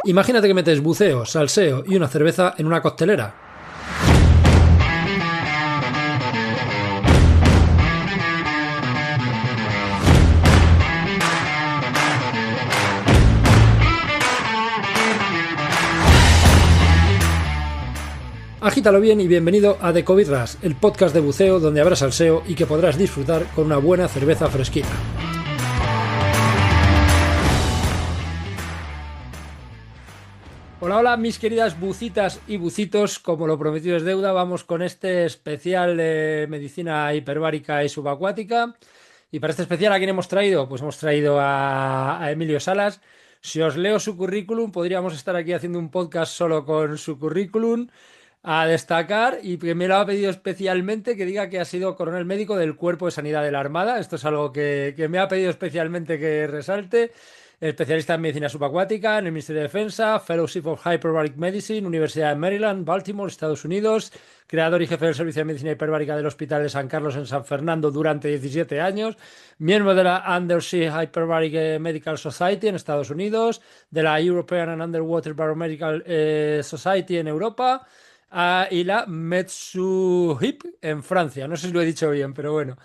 Imagínate que metes buceo, salseo y una cerveza en una coctelera. Agítalo bien y bienvenido a The COVID Rush, el podcast de buceo donde habrá salseo y que podrás disfrutar con una buena cerveza fresquita. Hola, hola, mis queridas bucitas y bucitos, como lo prometido es deuda, vamos con este especial de medicina hiperbárica y subacuática. Y para este especial, ¿a quién hemos traído? Pues hemos traído a Emilio Salas. Si os leo su currículum, podríamos estar aquí haciendo un podcast solo con su currículum a destacar, y que me lo ha pedido especialmente que diga que ha sido coronel médico del Cuerpo de Sanidad de la Armada. Esto es algo que me ha pedido especialmente que resalte. Especialista en medicina subacuática en el Ministerio de Defensa, Fellowship of Hyperbaric Medicine, Universidad de Maryland, Baltimore, Estados Unidos, creador y jefe del Servicio de Medicina Hiperbárica del Hospital de San Carlos en San Fernando durante 17 años, miembro de la Undersea Hyperbaric Medical Society en Estados Unidos, de la European and Underwater Baromedical Society en Europa, y la MedSuHIP en Francia. No sé si lo he dicho bien, pero bueno.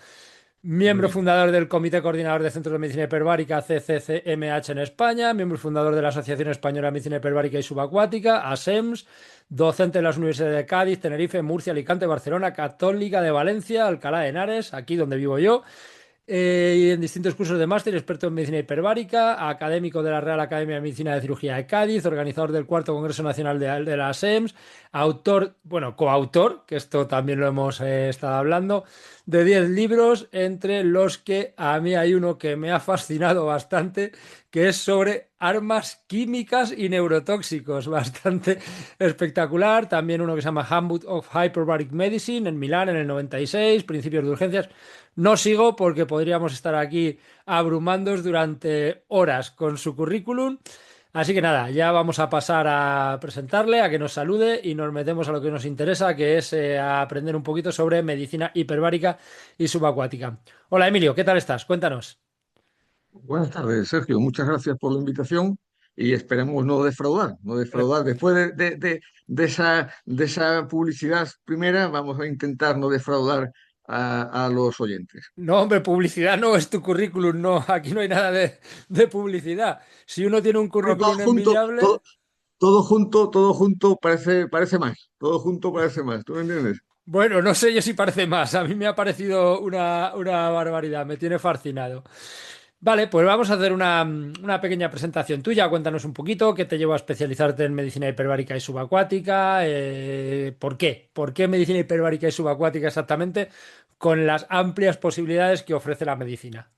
Muy Miembro bien. fundador del Comité Coordinador de Centros de Medicina Hiperbárica CCCMH en España, miembro fundador de la Asociación Española de Medicina Hiperbárica y Subacuática, ASEMS, docente en las universidades de Cádiz, Tenerife, Murcia, Alicante, Barcelona, Católica de Valencia, Alcalá de Henares, aquí donde vivo yo, y en distintos cursos de máster, experto en medicina hiperbárica, académico de la Real Academia de Medicina de Cirugía de Cádiz, organizador del cuarto Congreso Nacional de la SEMS, autor, bueno, coautor, que esto también lo hemos estado hablando, de 10 libros, entre los que a mí hay uno que me ha fascinado bastante, que es sobre armas químicas y neurotóxicos, bastante espectacular. También uno que se llama Handbook of Hyperbaric Medicine en Milán en el 96, Principios de Urgencias. No sigo porque podríamos estar aquí abrumándoos durante horas con su currículum. Así que nada, ya vamos a pasar a presentarle, a que nos salude y nos metemos a lo que nos interesa, que es a aprender un poquito sobre medicina hiperbárica y subacuática. Hola Emilio, ¿qué tal estás? Cuéntanos. Buenas tardes, Sergio. Muchas gracias por la invitación y esperemos no defraudar, no Eh, defraudar. Después de esa publicidad primera, vamos a intentar no defraudar a los oyentes. No, hombre, publicidad no es tu currículum, no, aquí no hay nada de publicidad. Si uno tiene un Bueno, todo currículum junto, envidiable, todo junto parece más. Todo junto parece más. ¿Tú me entiendes? bueno, no sé yo si parece más, a mí me ha parecido una barbaridad, me tiene fascinado. Vale, pues vamos a hacer una pequeña presentación tuya. Cuéntanos un poquito qué te llevó a especializarte en medicina hiperbárica y subacuática, ¿por qué? ¿Por qué medicina hiperbárica y subacuática exactamente con las amplias posibilidades que ofrece la medicina?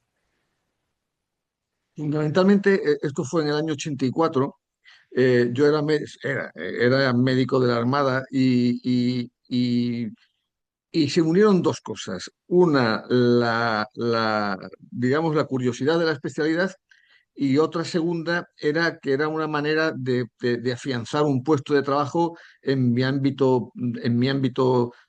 Fundamentalmente, esto fue en el año 84. Yo era médico de la Armada y se unieron dos cosas. Una, digamos, la curiosidad de la especialidad, y otra segunda era que era una manera de afianzar un puesto de trabajo en mi ámbito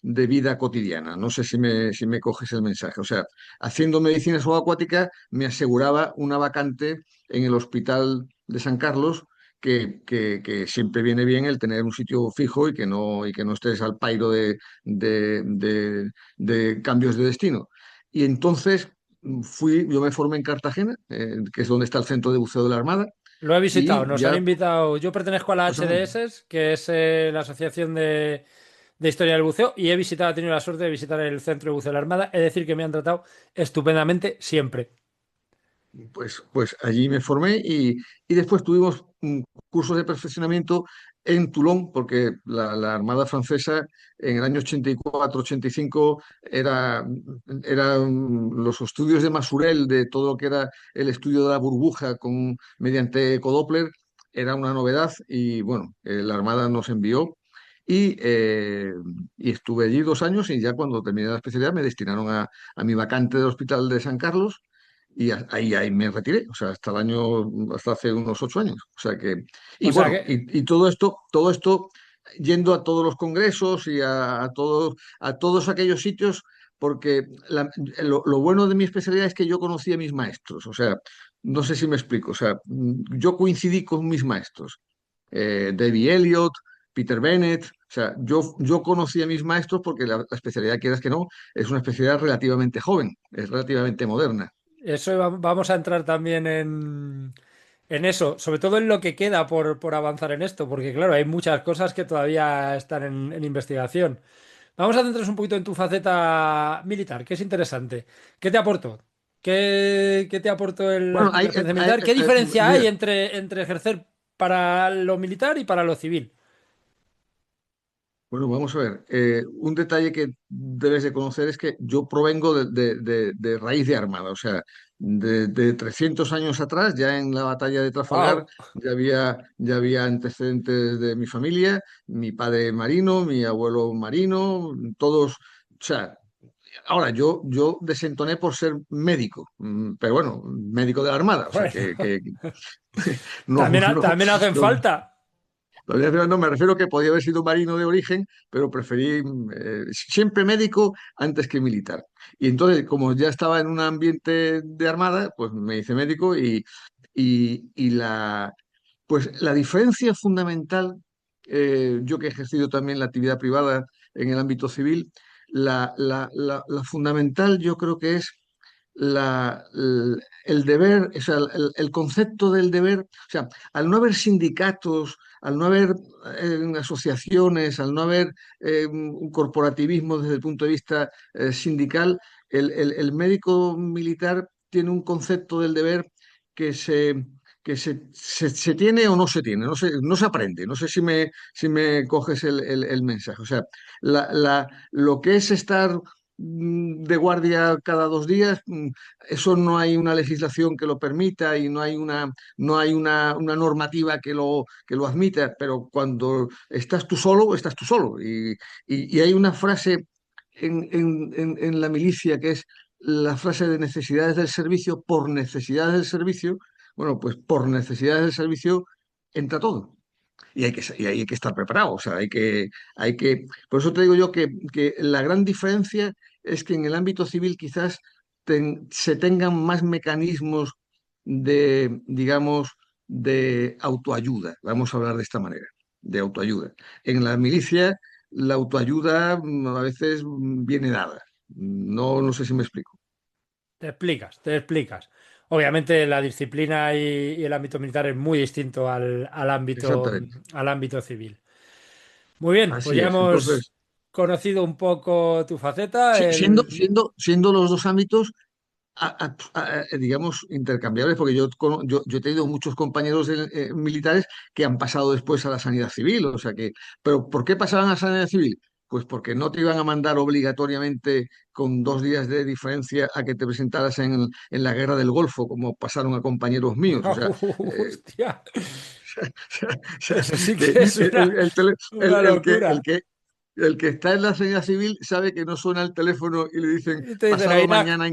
de vida cotidiana. No sé si me coges el mensaje. O sea, haciendo medicina subacuática me aseguraba una vacante en el Hospital de San Carlos. Que siempre viene bien el tener un sitio fijo y que no estés al pairo de, de- de cambios de destino. Y entonces yo me formé en Cartagena, que es donde está el centro de buceo de la Armada, Lo he visitado, y nos han ya, invitado. Yo pertenezco a la justamente, HDS, que es la Asociación de Historia del Buceo, y he tenido la suerte de visitar el Centro de Buceo de la Armada. Es decir, que me han tratado estupendamente siempre. pues allí me formé y después tuvimos cursos de perfeccionamiento en Toulon, porque la Armada francesa en el año 84-85 eran los estudios de Masurel, de todo lo que era el estudio de la burbuja mediante ecodoppler, era una novedad y bueno, la Armada nos envió. Y estuve allí 2 años y ya cuando terminé la especialidad me destinaron a mi vacante del Hospital de San Carlos y ahí me retiré, o sea, hasta hace unos 8 años. O sea que, y O sea bueno, que, y todo esto, yendo a todos los congresos y a todos aquellos sitios, porque lo bueno de mi especialidad es que yo conocí a mis maestros, o sea, no sé si me explico, o sea, yo coincidí con mis maestros. Davy Elliott, Peter Bennett. O sea, yo conocí a mis maestros porque la especialidad, quieras que no, es una especialidad relativamente joven, es relativamente moderna. Eso vamos a entrar también en eso, sobre todo en lo que queda por avanzar en esto, porque claro, hay muchas cosas que todavía están en investigación. Vamos a centrarnos un poquito en tu faceta militar, que es interesante. ¿Qué te aportó? ¿Qué te aportó Bueno, la experiencia militar? ¿Qué diferencia hay mira, entre ejercer para lo militar y para lo civil? bueno, vamos a ver. Un detalle que debes de conocer es que yo provengo de raíz de armada, o sea, de 300 años atrás, ya en la batalla de Trafalgar, ¡Wow! ya había antecedentes de mi familia, mi padre marino, mi abuelo marino, todos, o sea, ahora yo desentoné por ser médico, pero bueno, médico de la armada, o sea, Bueno, que no, también, no, también hacen no, falta. no, me refiero que podía haber sido marino de origen, pero preferí siempre médico antes que militar. Y entonces, como ya estaba en un ambiente de armada, pues me hice médico y pues la diferencia fundamental, yo que he ejercido también la actividad privada en el ámbito civil, la fundamental yo creo que es el deber, o sea, el concepto del deber, o sea, al no haber sindicatos, al no haber asociaciones, al no haber un corporativismo desde el punto de vista sindical, el médico militar tiene un concepto del deber que se tiene o no se tiene, no se aprende. No sé si me coges el mensaje. O sea, lo que es estar de guardia cada 2 días, eso no hay una legislación que lo permita y no hay una normativa que lo admita, pero cuando estás tú solo. Y hay una frase en la milicia que es la frase de necesidades del servicio por necesidades del servicio. Bueno, pues por necesidades del servicio entra todo. Y hay que estar preparado. O sea, por eso te digo yo que la gran diferencia es que en el ámbito civil quizás se tengan más mecanismos digamos, de autoayuda. Vamos a hablar de esta manera, de autoayuda. En la milicia, la autoayuda a veces viene dada. No sé si me explico. Te explicas, te explicas. Obviamente la disciplina y el ámbito militar es muy distinto Exactamente. al ámbito civil. Muy bien, pues Así ya es. Entonces, hemos conocido un poco tu faceta. siendo los dos ámbitos digamos, intercambiables, porque yo he tenido muchos compañeros militares que han pasado después a la sanidad civil, o sea que, pero ¿por qué pasaban a la sanidad civil? Pues porque no te iban a mandar obligatoriamente con 2 días de diferencia a que te presentaras en la guerra del Golfo, como pasaron a compañeros míos. O sea, eh, Hostia, o sea, eso sí que que es el, una el que, el locura. que el que está en la sanidad civil sabe que no suena el teléfono y le dicen Y te dicen a pasado Irak mañana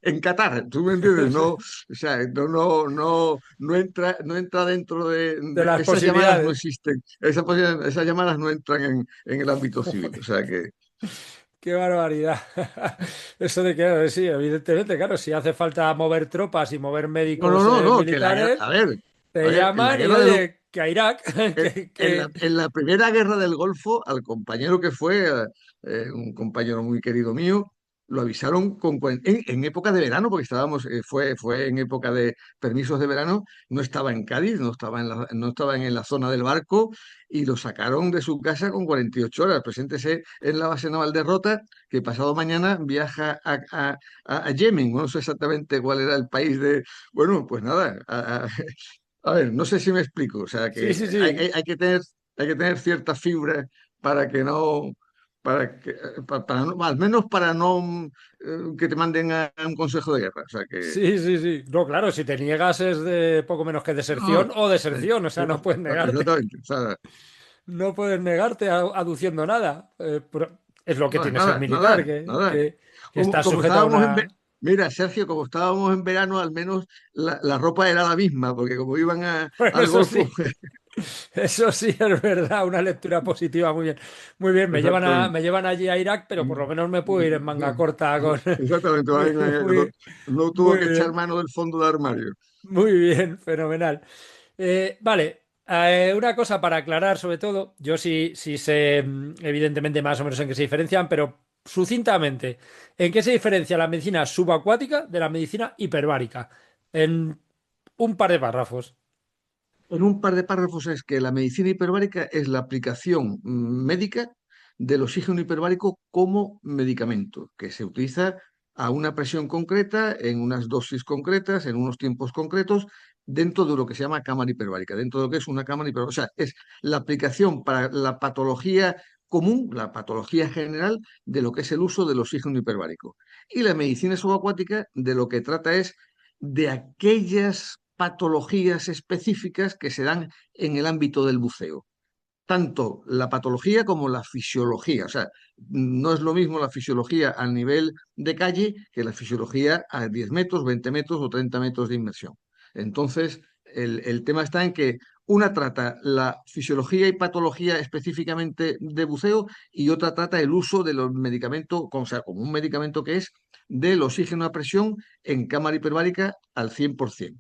en Qatar. ¿Tú me entiendes? No, o sea, no entra dentro de las esas llamadas no posibilidades. existen. Esas llamadas no entran en el ámbito civil. O sea que. Qué barbaridad. Eso de que, sí, evidentemente, claro, si hace falta mover tropas y mover No, no, médicos no, no, que la guerra, militares, a te ver, en la llaman y guerra del oye, que a Irak, En la, en la primera guerra del Golfo, al compañero que fue, un compañero muy querido mío, lo avisaron en época de verano, porque fue en época de permisos de verano, no estaba en Cádiz, no estaba en la zona del barco, y lo sacaron de su casa con 48 horas. Preséntese en la base naval de Rota, que pasado mañana viaja a Yemen. No sé exactamente cuál era el país de. Bueno, pues nada, a ver, no sé si me explico. O sea, sí, que sí, hay, sí. hay- hay que tener cierta fibra para que no, para al menos para no que te manden a un consejo de guerra. O sea, que. Sí, sí, sí. No, claro, si te niegas es de poco menos que No, deserción o deserción, o sea, no puedes negarte. exactamente. O sea, No puedes negarte aduciendo nada. Pero es lo que nada, tiene ser nada, militar, nada, que, nada. que, que Como, está como sujeto a estábamos en. una. Mira, Sergio, como estábamos en verano, al menos la ropa era la misma, porque como iban Bueno, al eso Golfo. sí. Eso sí es verdad, una lectura positiva, muy bien. Muy bien, Exactamente. me llevan allí a Irak, pero por lo menos me puedo ir en manga corta con. Exactamente, Muy, no, muy, no tuvo muy que echar bien, mano del fondo del armario. muy bien, fenomenal. Vale, Una cosa para aclarar, sobre todo, yo sí sé, evidentemente, más o menos en qué se diferencian, pero sucintamente, ¿en qué se diferencia la medicina subacuática de la medicina hiperbárica? En un par de párrafos. En un par de párrafos es que la medicina hiperbárica es la aplicación médica del oxígeno hiperbárico como medicamento, que se utiliza a una presión concreta, en unas dosis concretas, en unos tiempos concretos, dentro de lo que se llama cámara hiperbárica, dentro de lo que es una cámara hiperbárica. O sea, es la aplicación para la patología común, la patología general de lo que es el uso del oxígeno hiperbárico. Y la medicina subacuática de lo que trata es de aquellas patologías específicas que se dan en el ámbito del buceo, tanto la patología como la fisiología. O sea, no es lo mismo la fisiología a nivel de calle que la fisiología a 10 metros, 20 metros o 30 metros de inmersión. Entonces, el tema está en que una trata la fisiología y patología específicamente de buceo y otra trata el uso de los medicamentos, o sea, como un medicamento que es del oxígeno a presión en cámara hiperbárica al 100%.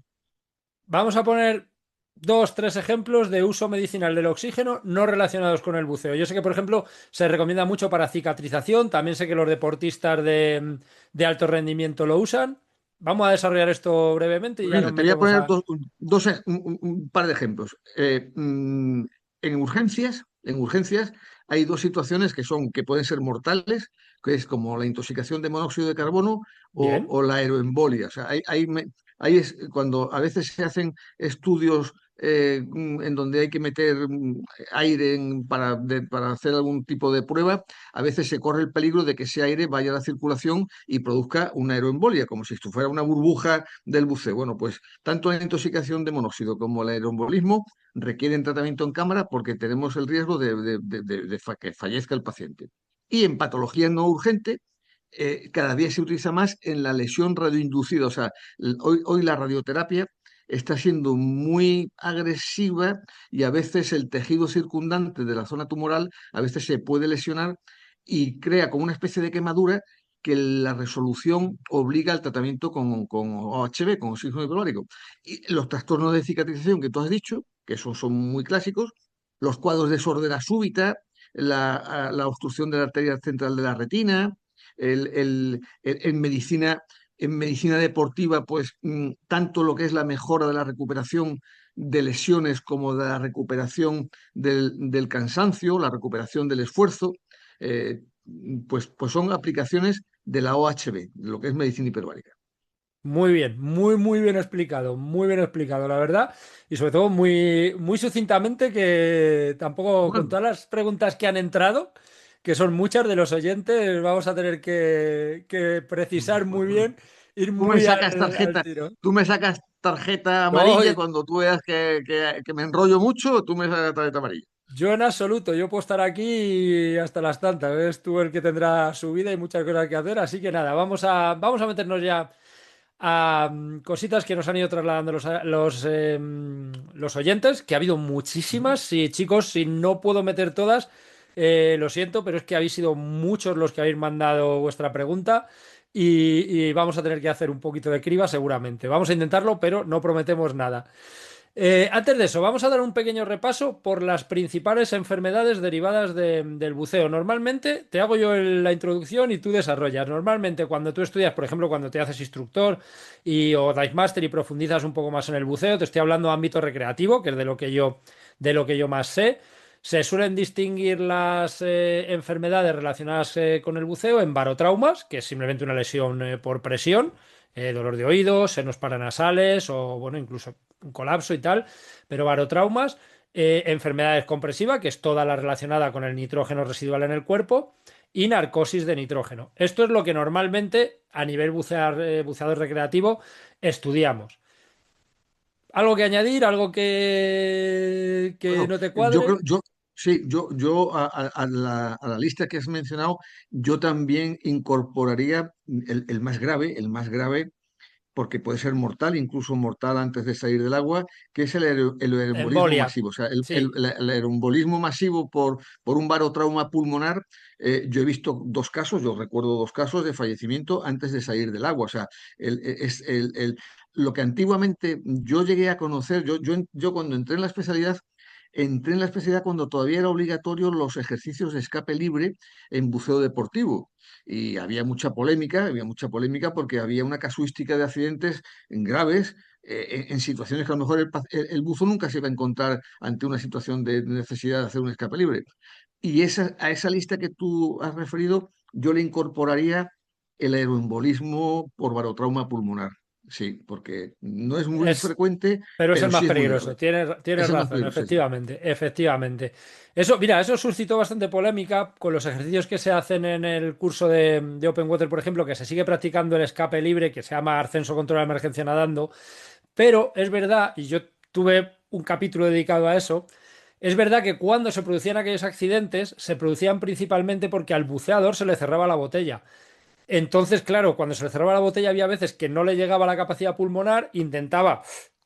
Vamos a poner dos, tres ejemplos de uso medicinal del oxígeno no relacionados con el buceo. Yo sé que, por ejemplo, se recomienda mucho para cicatrización. También sé que los deportistas de alto rendimiento lo usan. Vamos a desarrollar esto brevemente y Pues ya nos mira, te voy a metemos poner a... un par de ejemplos. En urgencias hay dos situaciones que son, que pueden ser mortales, que es como la intoxicación de monóxido de carbono Bien. o la aeroembolia. O sea, ahí es cuando a veces se hacen estudios en donde hay que meter aire para hacer algún tipo de prueba, a veces se corre el peligro de que ese aire vaya a la circulación y produzca una aeroembolia, como si esto fuera una burbuja del buceo. Bueno, pues tanto la intoxicación de monóxido como el aerombolismo requieren tratamiento en cámara porque tenemos el riesgo de que fallezca el paciente. Y en patología no urgente, cada día se utiliza más en la lesión radioinducida. O sea, hoy la radioterapia está siendo muy agresiva y a veces el tejido circundante de la zona tumoral a veces se puede lesionar y crea como una especie de quemadura que la resolución obliga al tratamiento con OHB, con oxígeno hiperbárico. Y los trastornos de cicatrización que tú has dicho, que son muy clásicos, los cuadros de sordera súbita, la obstrucción de la arteria central de la retina, en medicina deportiva, pues tanto lo que es la mejora de la recuperación de lesiones como de la recuperación del cansancio, la recuperación del esfuerzo, eh, pues son aplicaciones de la OHB, de lo que es medicina hiperbárica. Muy bien, muy bien explicado, la verdad, y sobre todo muy sucintamente, que tampoco con Bueno, todas las preguntas que han entrado, que son muchas de los oyentes, vamos a tener que precisar muy bien, ir tú me muy sacas al tarjeta, tiro. tú me sacas tarjeta No, amarilla cuando tú veas que me enrollo mucho, tú me sacas tarjeta amarilla. yo en absoluto, yo puedo estar aquí hasta las tantas, eres tú el que tendrá su vida y muchas cosas que hacer, así que nada, vamos a meternos ya a cositas que nos han ido trasladando los oyentes, que ha habido Ujú. muchísimas. Sí, chicos, si no puedo meter todas, lo siento, pero es que habéis sido muchos los que habéis mandado vuestra pregunta y vamos a tener que hacer un poquito de criba seguramente. Vamos a intentarlo, pero no prometemos nada. Antes de eso, vamos a dar un pequeño repaso por las principales enfermedades derivadas del buceo. Normalmente te hago yo la introducción y tú desarrollas. Normalmente cuando tú estudias, por ejemplo, cuando te haces instructor o dive master y profundizas un poco más en el buceo, te estoy hablando de ámbito recreativo, que es de lo que yo más sé. Se suelen distinguir las enfermedades relacionadas con el buceo en barotraumas, que es simplemente una lesión por presión, dolor de oídos, senos paranasales o, bueno, incluso un colapso y tal, pero barotraumas, enfermedades compresivas, que es toda la relacionada con el nitrógeno residual en el cuerpo, y narcosis de nitrógeno. Esto es lo que normalmente a nivel buceador recreativo estudiamos. ¿Algo que añadir? ¿Algo que Bueno, no te yo creo, cuadre? sí, yo a la lista que has mencionado, yo también incorporaría el más grave, porque puede ser mortal, incluso mortal antes de salir del agua, que es el aerombolismo Embolia. masivo. O sea, Sí. el aerombolismo masivo por un barotrauma pulmonar. Yo he visto dos casos, yo recuerdo dos casos de fallecimiento antes de salir del agua. O sea, lo que antiguamente yo llegué a conocer, yo cuando entré en la especialidad, entré en la especialidad cuando todavía era obligatorio los ejercicios de escape libre en buceo deportivo. Y había mucha polémica porque había una casuística de accidentes graves en situaciones que a lo mejor el buzo nunca se iba a encontrar ante una situación de necesidad de hacer un escape libre. Y a esa lista que tú has referido, yo le incorporaría el aeroembolismo por barotrauma pulmonar. Sí, porque no es muy Es, frecuente, pero es el pero más sí es muy grave. peligroso. Tienes Es el más razón, peligroso, sí. efectivamente, efectivamente. Eso, mira, eso suscitó bastante polémica con los ejercicios que se hacen en el curso de Open Water, por ejemplo, que se sigue practicando el escape libre, que se llama ascenso control de emergencia nadando. Pero es verdad, y yo tuve un capítulo dedicado a eso, es verdad que cuando se producían aquellos accidentes, se producían principalmente porque al buceador se le cerraba la botella. Entonces, claro, cuando se le cerraba la botella había veces que no le llegaba la capacidad pulmonar, intentaba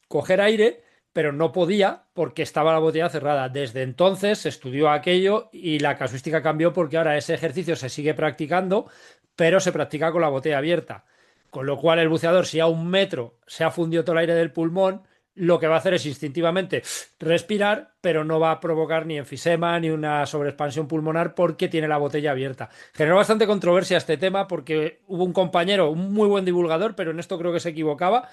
coger aire, pero no podía porque estaba la botella cerrada. Desde entonces se estudió aquello y la casuística cambió porque ahora ese ejercicio se sigue practicando, pero se practica con la botella abierta. Con lo cual el buceador, si a 1 metro se ha fundido todo el aire del pulmón, lo que va a hacer es instintivamente respirar, pero no va a provocar ni enfisema ni una sobreexpansión pulmonar porque tiene la botella abierta. Generó bastante controversia este tema porque hubo un compañero, un muy buen divulgador, pero en esto creo que se equivocaba,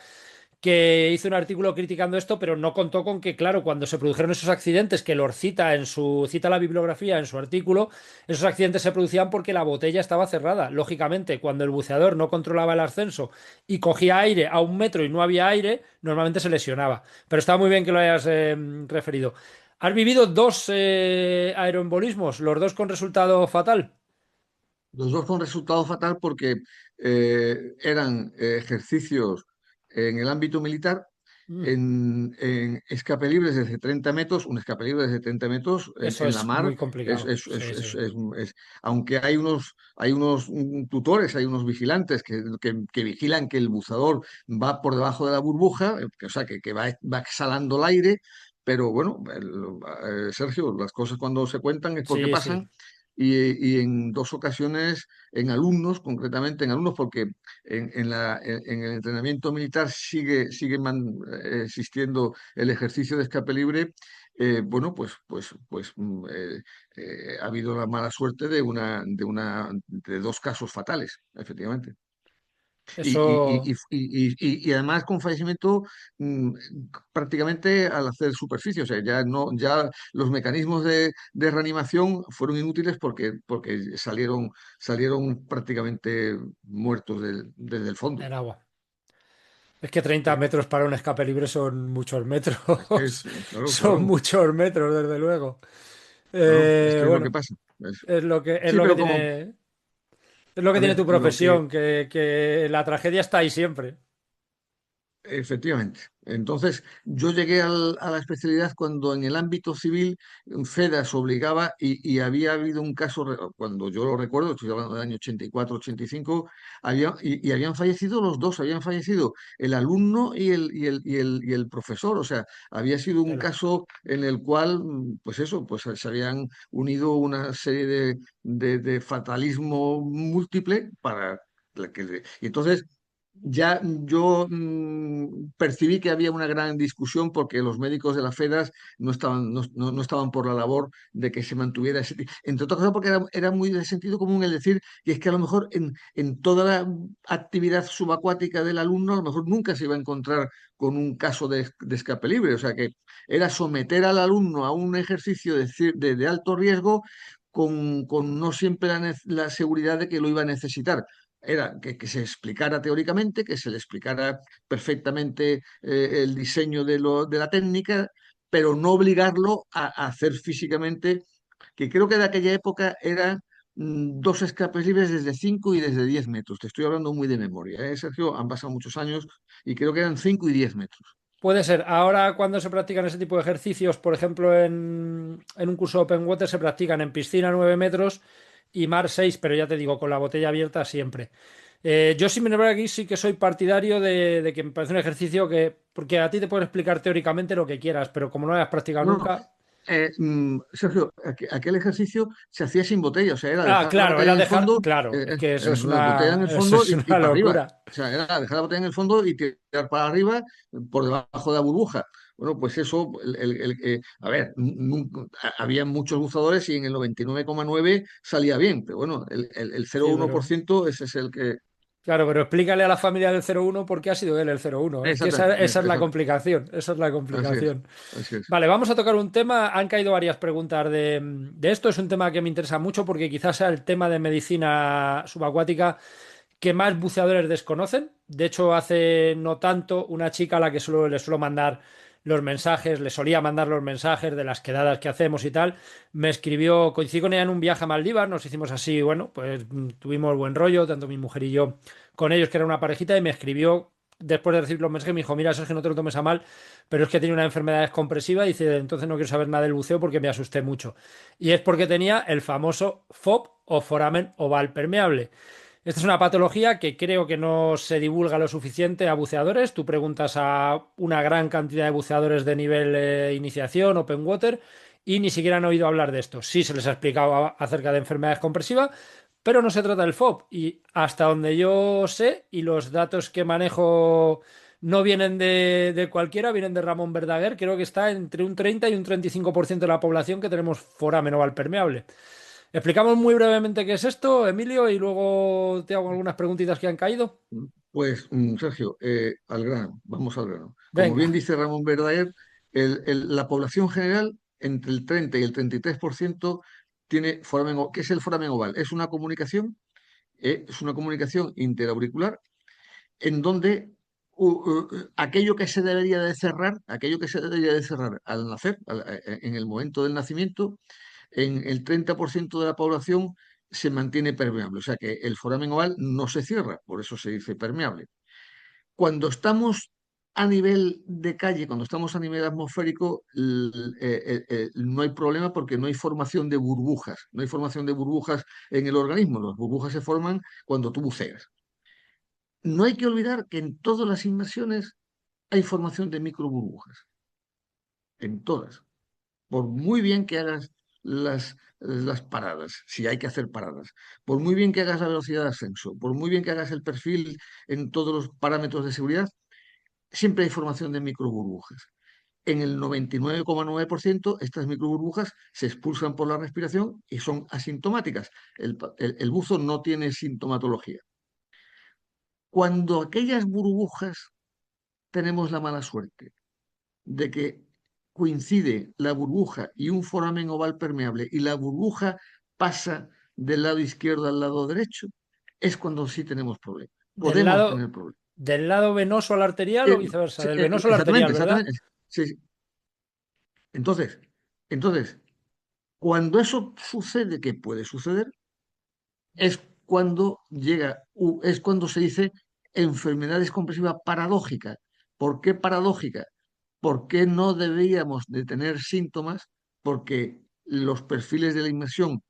que hizo un artículo criticando esto, pero no contó con que, claro, cuando se produjeron esos accidentes, que los cita en su cita la bibliografía en su artículo, esos accidentes se producían porque la botella estaba cerrada. Lógicamente, cuando el buceador no controlaba el ascenso y cogía aire a 1 metro y no había aire, normalmente se lesionaba. Pero está muy bien que lo hayas referido. ¿Has vivido dos aeroembolismos, los dos con resultado fatal? Los dos con resultado fatal porque eran ejercicios en el ámbito militar, Mm, en escape libres desde 30 metros, un escape libre desde 30 metros eso en la es mar, muy complicado. Sí, sí. aunque hay unos tutores, hay unos vigilantes que vigilan que el buzador va por debajo de la burbuja, o sea, que va exhalando el aire, pero bueno, Sergio, las cosas cuando se cuentan es porque Sí, sí. pasan. Y en dos ocasiones, en alumnos, concretamente en alumnos, porque en el entrenamiento militar existiendo el ejercicio de escape libre. Bueno, ha habido la mala suerte de dos casos fatales, efectivamente. Eso. Y además con fallecimiento mm, prácticamente al hacer superficie, o sea, ya no, ya los mecanismos de reanimación fueron inútiles porque salieron prácticamente muertos desde el fondo. En agua. Es que 30 Sí. metros para un escape libre son muchos metros. Es que claro, Son claro, muchos metros, desde luego. claro, es que es lo que Bueno, pasa. es Sí, lo que pero como, tiene, es lo que a tiene ver, tu profesión, que la tragedia está ahí siempre. efectivamente. Entonces, yo llegué a la especialidad cuando en el ámbito civil FEDAS obligaba y había habido un caso, cuando yo lo recuerdo, estoy hablando del año 84, 85, y habían fallecido los dos, habían fallecido el alumno y el profesor. O sea, había sido un Tela. caso en el cual, pues eso, pues se habían unido una serie de fatalismo múltiple para y entonces ya yo percibí que había una gran discusión porque los médicos de la FEDAS no estaban por la labor de que se mantuviera ese tipo. Entre otras cosas porque era muy de sentido común el decir que es que a lo mejor en toda la actividad subacuática del alumno a lo mejor nunca se iba a encontrar con un caso de escape libre. O sea que era someter al alumno a un ejercicio de alto riesgo con no siempre la seguridad de que lo iba a necesitar. Era que se explicara teóricamente, que se le explicara perfectamente el diseño de la técnica, pero no obligarlo a hacer físicamente, que creo que de aquella época eran dos escapes libres desde 5 y desde 10 metros. Te estoy hablando muy de memoria, Sergio? Han pasado muchos años y creo que eran 5 y 10 metros. Puede ser. Ahora, cuando se practican ese tipo de ejercicios, por ejemplo, en un curso de Open Water se practican en piscina 9 metros y mar 6, pero ya te digo, con la botella abierta siempre. Yo sí, me aquí sí que soy partidario de que me parece un ejercicio que, porque a ti te pueden explicar teóricamente lo que quieras, pero como no lo hayas practicado No, no, nunca. Sergio, aquel ejercicio se hacía sin botella, o sea, era Ah, dejar la claro, botella era en el dejar, fondo, claro, es que la botella en el eso fondo es y una para arriba. locura. O sea, era dejar la botella en el fondo y tirar para arriba por debajo de la burbuja. Bueno, pues eso, a ver, había muchos buzadores y en el 99,9 salía bien, pero bueno, el Sí, 0,1% ese es el que... claro, pero explícale a la familia del 01 por qué ha sido él el 01. Es que esa es la complicación. Esa es la Así es, complicación. así es. Vale, vamos a tocar un tema. Han caído varias preguntas de esto. Es un tema que me interesa mucho porque quizás sea el tema de medicina subacuática que más buceadores desconocen. De hecho, hace no tanto, una chica a la que le suelo mandar los mensajes, le solía mandar los mensajes de las quedadas que hacemos y tal, me escribió, coincidí con ella en un viaje a Maldivas, nos hicimos así, bueno, pues tuvimos buen rollo, tanto mi mujer y yo con ellos, que era una parejita, y me escribió después de recibir los mensajes, me dijo, mira, Sergio, no te lo tomes a mal, pero es que tenía una enfermedad descompresiva, y dice, entonces no quiero saber nada del buceo porque me asusté mucho. Y es porque tenía el famoso FOB o foramen oval permeable. Esta es una patología que creo que no se divulga lo suficiente a buceadores. Tú preguntas a una gran cantidad de buceadores de nivel iniciación, open water, y ni siquiera han oído hablar de esto. Sí se les ha explicado acerca de enfermedades compresivas, pero no se trata del FOB. Y hasta donde yo sé, y los datos que manejo no vienen de cualquiera, vienen de Ramón Verdaguer, creo que está entre un 30 y un 35% de la población que tenemos foramen oval permeable. Explicamos muy brevemente qué es esto, Emilio, y luego te hago algunas preguntitas que han caído. Pues, Sergio, al grano, vamos al grano. Como bien Venga, dice Ramón Verdaguer, la población general, entre el 30 y el 33%, tiene foramen, ¿qué es el foramen oval? Es una comunicación interauricular en donde aquello que se debería de cerrar, aquello que se debería de cerrar al nacer, en el momento del nacimiento, en el 30% de la población se mantiene permeable. O sea que el foramen oval no se cierra, por eso se dice permeable. Cuando estamos a nivel de calle, cuando estamos a nivel atmosférico, no hay problema porque no hay formación de burbujas, no hay formación de burbujas en el organismo. Las burbujas se forman cuando tú buceas. No hay que olvidar que en todas las inmersiones hay formación de microburbujas, en todas. Por muy bien que hagas las paradas, si hay que hacer paradas, por muy bien que hagas la velocidad de ascenso, por muy bien que hagas el perfil en todos los parámetros de seguridad, siempre hay formación de microburbujas. En el 99,9% estas microburbujas se expulsan por la respiración y son asintomáticas. El buzo no tiene sintomatología. Cuando aquellas burbujas tenemos la mala suerte de que coincide la burbuja y un foramen oval permeable y la burbuja pasa del lado izquierdo al lado derecho, es cuando sí tenemos problemas. del Podemos tener lado, problemas. del lado venoso al arterial o viceversa, Sí, del venoso al arterial, exactamente, ¿verdad? exactamente. Sí, sí. Entonces, entonces, cuando eso sucede, que puede suceder, es cuando es cuando se dice enfermedad descompresiva paradójica. ¿Por qué paradójica? ¿Por qué no deberíamos de tener síntomas? Porque los perfiles de la inmersión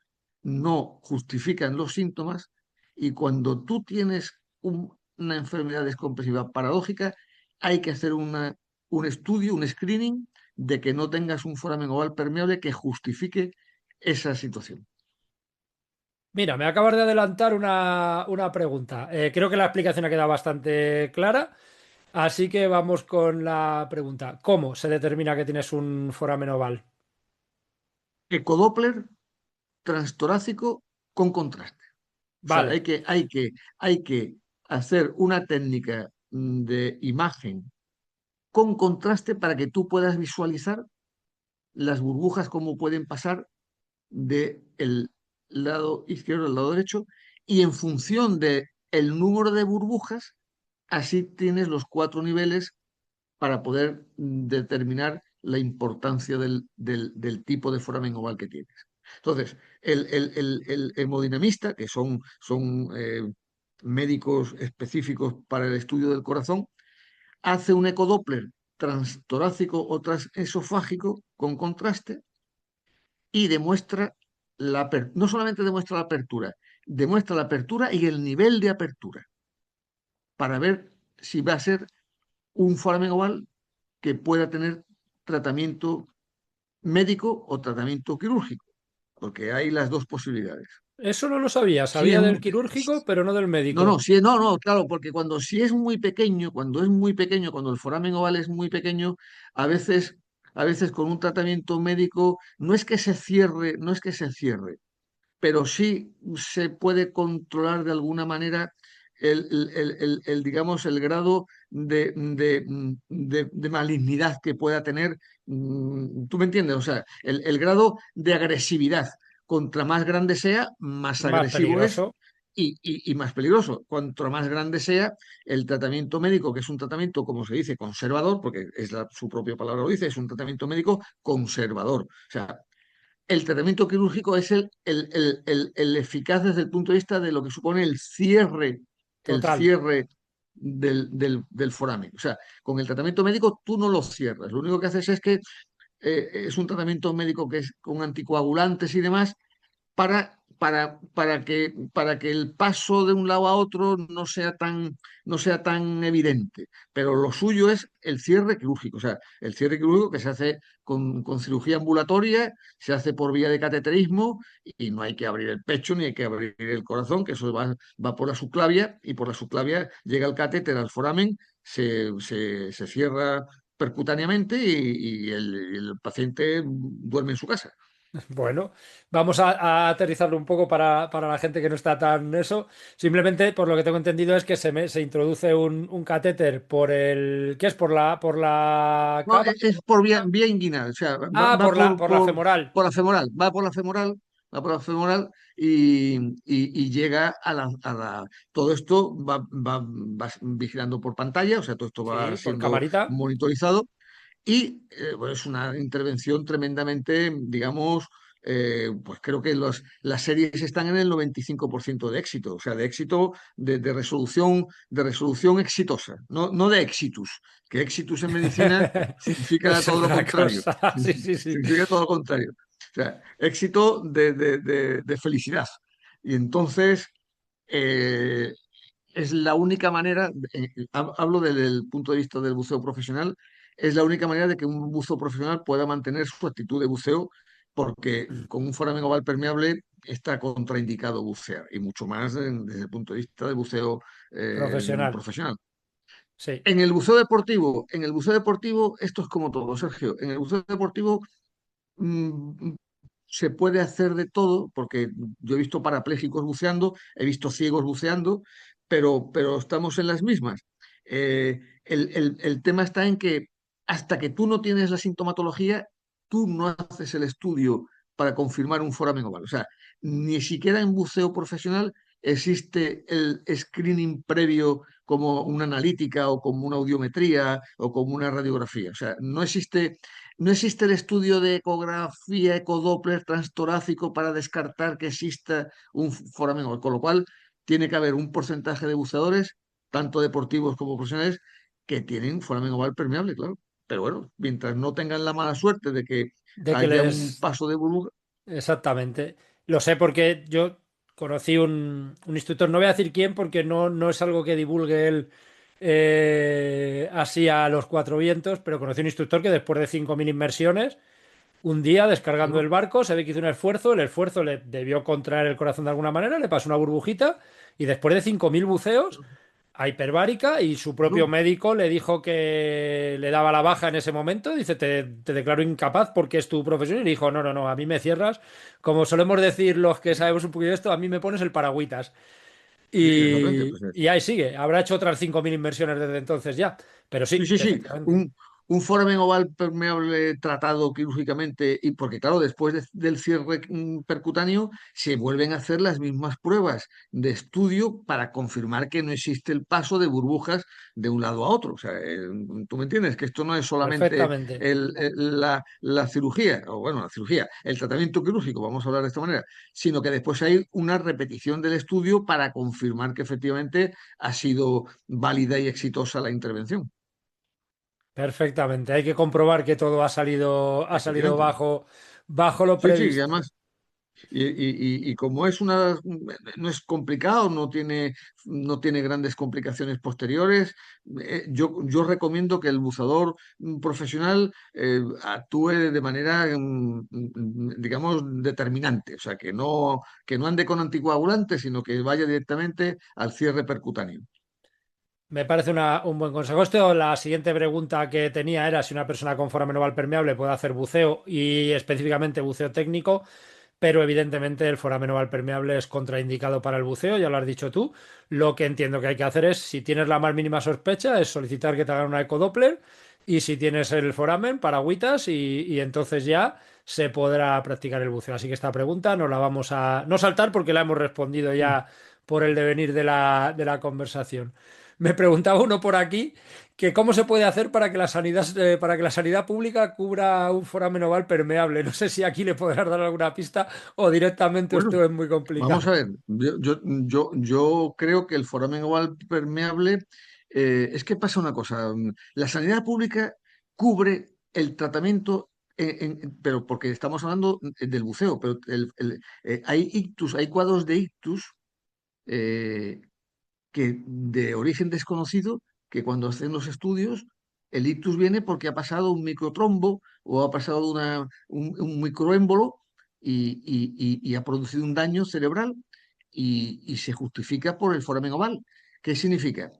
no justifican los síntomas y cuando tú tienes una enfermedad descompresiva paradójica, hay que hacer un estudio, un screening de que no tengas un foramen oval permeable que justifique esa situación. Mira, me acabas de adelantar una pregunta. Creo que la explicación ha quedado bastante clara, así que vamos con la pregunta. ¿Cómo se determina que tienes un foramen oval? Ecodoppler transtorácico con contraste. O sea, Vale. hay que hacer una técnica de imagen con contraste para que tú puedas visualizar las burbujas cómo pueden pasar del lado izquierdo al lado derecho y en función de el número de burbujas, así tienes los cuatro niveles para poder determinar la importancia del tipo de foramen oval que tienes. Entonces, el hemodinamista, que son médicos específicos para el estudio del corazón, hace un ecodoppler transtorácico o transesofágico con contraste y demuestra no solamente demuestra la apertura y el nivel de apertura para ver si va a ser un foramen oval que pueda tener tratamiento médico o tratamiento quirúrgico, porque hay las dos posibilidades. Eso no lo sabía. Sí, Sabía del quirúrgico, pero no del no, no, médico. sí, no, no, claro, porque cuando sí es muy pequeño, cuando es muy pequeño, cuando el foramen oval es muy pequeño, a veces, a veces con un tratamiento médico no es que se cierre, no es que se cierre, pero sí se puede controlar de alguna manera digamos, el grado de malignidad que pueda tener. ¿Tú me entiendes? O sea, el grado de agresividad. Contra más grande sea, más Más agresivo es peligroso. y más peligroso. Cuanto más grande sea, el tratamiento médico, que es un tratamiento, como se dice, conservador, porque es su propia palabra lo dice, es un tratamiento médico conservador. O sea, el tratamiento quirúrgico es el eficaz desde el punto de vista de lo que supone el Total. cierre del foramen. O sea, con el tratamiento médico tú no lo cierras. Lo único que haces es que es un tratamiento médico que es con anticoagulantes y demás para que el paso de un lado a otro no sea tan evidente. Pero lo suyo es el cierre quirúrgico, o sea, el cierre quirúrgico que se hace con cirugía ambulatoria, se hace por vía de cateterismo y no hay que abrir el pecho ni hay que abrir el corazón, que eso va por la subclavia y por la subclavia llega el catéter al foramen, se cierra percutáneamente y el paciente duerme en su casa. Bueno, vamos a aterrizarlo un poco para la gente que no está tan eso. Simplemente, por lo que tengo entendido, es que se introduce un catéter por el. ¿Qué es? Por la No, cava. es por vía inguinal, o sea, Ah, por la femoral. por la femoral, va por la femoral y llega todo esto va vigilando por pantalla, o sea, todo esto va Sí, por siendo camarita. monitorizado y bueno, es una intervención tremendamente, digamos, pues creo que las series están en el 95% de éxito, o sea, de éxito de resolución exitosa, no de exitus, que exitus en medicina significa Es todo lo otra contrario, cosa. Sí, sí, sí. significa todo lo contrario. O sea, éxito de felicidad. Y entonces, eh, es la única manera, hablo desde el punto de vista del buceo profesional, es la única manera de que un buzo profesional pueda mantener su actitud de buceo, porque con un foramen oval permeable está contraindicado bucear, y mucho más desde el punto de vista del buceo Profesional. profesional. Sí. En el buceo deportivo, esto es como todo, Sergio. En el buceo deportivo mm, se puede hacer de todo, porque yo he visto parapléjicos buceando, he visto ciegos buceando, pero estamos en las mismas. El tema está en que hasta que tú no tienes la sintomatología, tú no haces el estudio para confirmar un foramen oval. O sea, ni siquiera en buceo profesional existe el screening previo como una analítica o como una audiometría o como una radiografía. O sea, no existe el estudio de ecografía, ecodoppler transtorácico para descartar que exista un foramen oval, con lo cual tiene que haber un porcentaje de buceadores, tanto deportivos como profesionales, que tienen foramen oval permeable, claro. Pero bueno, mientras no tengan la mala suerte de que De que haya les. un paso de burbuja, Exactamente. Lo sé porque yo conocí un instructor, no voy a decir quién porque no es algo que divulgue él así a los cuatro vientos, pero conocí un instructor que después de 5.000 inmersiones, un día descargando bueno, el barco, se ve que hizo un esfuerzo, el esfuerzo le debió contraer el corazón de alguna manera, le pasó una burbujita y después de 5.000 buceos a hiperbárica y su propio bueno, médico le dijo que le daba la baja en ese momento. Dice, te declaro incapaz porque es tu profesión. Y le dijo, no, no, no, a mí me cierras. Como solemos decir los que sabemos un poquito de esto, a mí me pones el paragüitas. sí, exactamente. Y ahí sigue. Habrá hecho otras 5.000 inversiones desde entonces ya. Pero Sí, sí, sí, sí. efectivamente. Un foramen oval permeable tratado quirúrgicamente, y porque claro, después del cierre percutáneo se vuelven a hacer las mismas pruebas de estudio para confirmar que no existe el paso de burbujas de un lado a otro. O sea, tú me entiendes que esto no es solamente Perfectamente. la cirugía, o bueno, la cirugía, el tratamiento quirúrgico, vamos a hablar de esta manera, sino que después hay una repetición del estudio para confirmar que efectivamente ha sido válida y exitosa la intervención. Perfectamente. Hay que comprobar que todo ha salido Efectivamente. bajo lo Sí, sí, y previsto. además, Y como no es complicado, no tiene grandes complicaciones posteriores, yo recomiendo que el buzador profesional actúe de manera, digamos, determinante, o sea, que no ande con anticoagulantes, sino que vaya directamente al cierre percutáneo. Me parece un buen consejo. La siguiente pregunta que tenía era si una persona con foramen oval permeable puede hacer buceo y específicamente buceo técnico, pero evidentemente el foramen oval permeable es contraindicado para el buceo, ya lo has dicho tú. Lo que entiendo que hay que hacer es, si tienes la más mínima sospecha, es solicitar que te hagan una ecodoppler y si tienes el foramen, paragüitas y entonces ya se podrá practicar el buceo. Así que esta pregunta no la vamos a no saltar porque la hemos respondido ya por el devenir de la conversación. Me preguntaba uno por aquí que cómo se puede hacer para que la sanidad pública cubra un foramen oval permeable. No sé si aquí le podrás dar alguna pista o directamente Bueno, esto es muy vamos a complicado. ver, yo creo que el foramen oval permeable, es que pasa una cosa, la sanidad pública cubre el tratamiento, pero porque estamos hablando del buceo, pero hay ictus, hay cuadros de ictus eh, que de origen desconocido, que cuando hacen los estudios, el ictus viene porque ha pasado un microtrombo o ha pasado un microémbolo y ha producido un daño cerebral y se justifica por el foramen oval. ¿Qué significa?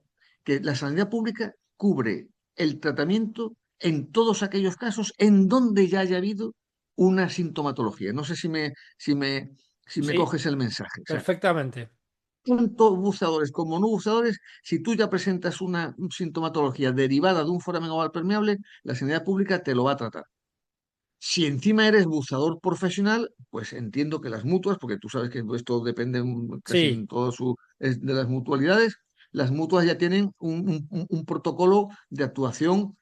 Que la sanidad pública cubre el tratamiento en todos aquellos casos en donde ya haya habido una sintomatología. No sé si me Sí, coges el mensaje. O sea, perfectamente. tanto buceadores como no buceadores, si tú ya presentas una sintomatología derivada de un foramen oval permeable, la sanidad pública te lo va a tratar. Si encima eres buceador profesional, pues entiendo que las mutuas, porque tú sabes que esto depende casi Sí, en todo de las mutualidades, las mutuas ya tienen un protocolo de actuación,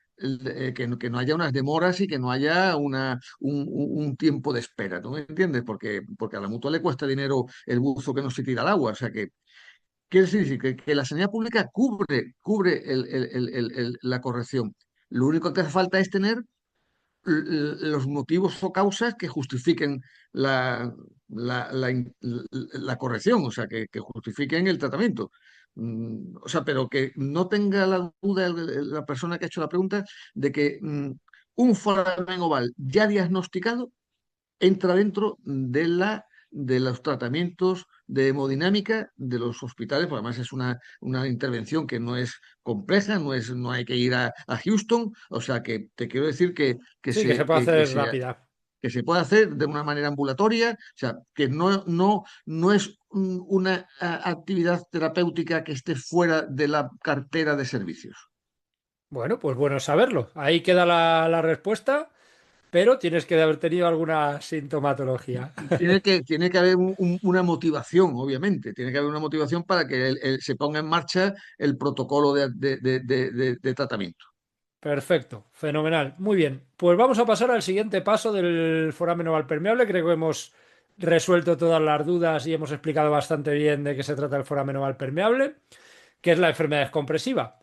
que no haya unas demoras y que no haya un tiempo de espera, ¿tú me entiendes? Porque a la mutua le cuesta dinero el buzo que no se tira al agua, o sea que quiere decir que la sanidad pública cubre la corrección. Lo único que hace falta es tener los motivos o causas que justifiquen la, la corrección, o sea, que justifiquen el tratamiento. O sea, pero que no tenga la duda la persona que ha hecho la pregunta de que un foramen oval ya diagnosticado entra dentro de los tratamientos de hemodinámica de los hospitales, porque además es una intervención que no es compleja, no hay que ir a Houston, o sea que te quiero decir que sí, que se se, puede que, que hacer se, rápida. que se puede hacer de una manera ambulatoria, o sea, que no es una actividad terapéutica que esté fuera de la cartera de servicios. Bueno, pues bueno saberlo. Ahí queda la respuesta, pero tienes que haber tenido alguna sintomatología. Tiene que haber una motivación, obviamente. Tiene que haber una motivación para que se ponga en marcha el protocolo de tratamiento. Perfecto, fenomenal. Muy bien, pues vamos a pasar al siguiente paso del foramen oval permeable. Creo que hemos resuelto todas las dudas y hemos explicado bastante bien de qué se trata el foramen oval permeable, que es la enfermedad descompresiva.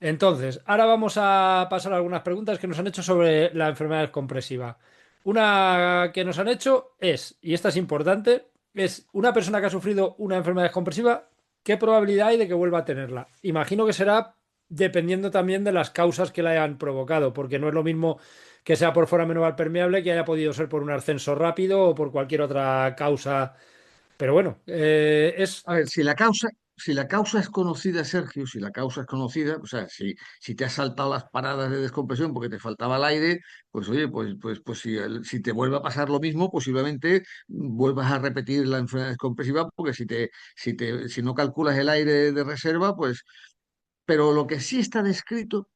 Entonces, ahora vamos a pasar a algunas preguntas que nos han hecho sobre la enfermedad descompresiva. Una que nos han hecho es, y esta es importante, es una persona que ha sufrido una enfermedad descompresiva, ¿qué probabilidad hay de que vuelva a tenerla? Imagino que será dependiendo también de las causas que la hayan provocado, porque no es lo mismo que sea por foramen oval permeable que haya podido ser por un ascenso rápido o por cualquier otra causa. Pero bueno, es A ver, si la causa es conocida, Sergio, si la causa es conocida, o sea, si te has saltado las paradas de descompresión porque te faltaba el aire, pues oye, pues si te vuelve a pasar lo mismo, posiblemente vuelvas a repetir la enfermedad descompresiva, porque si no calculas el aire de reserva, pues. Pero lo que sí está descrito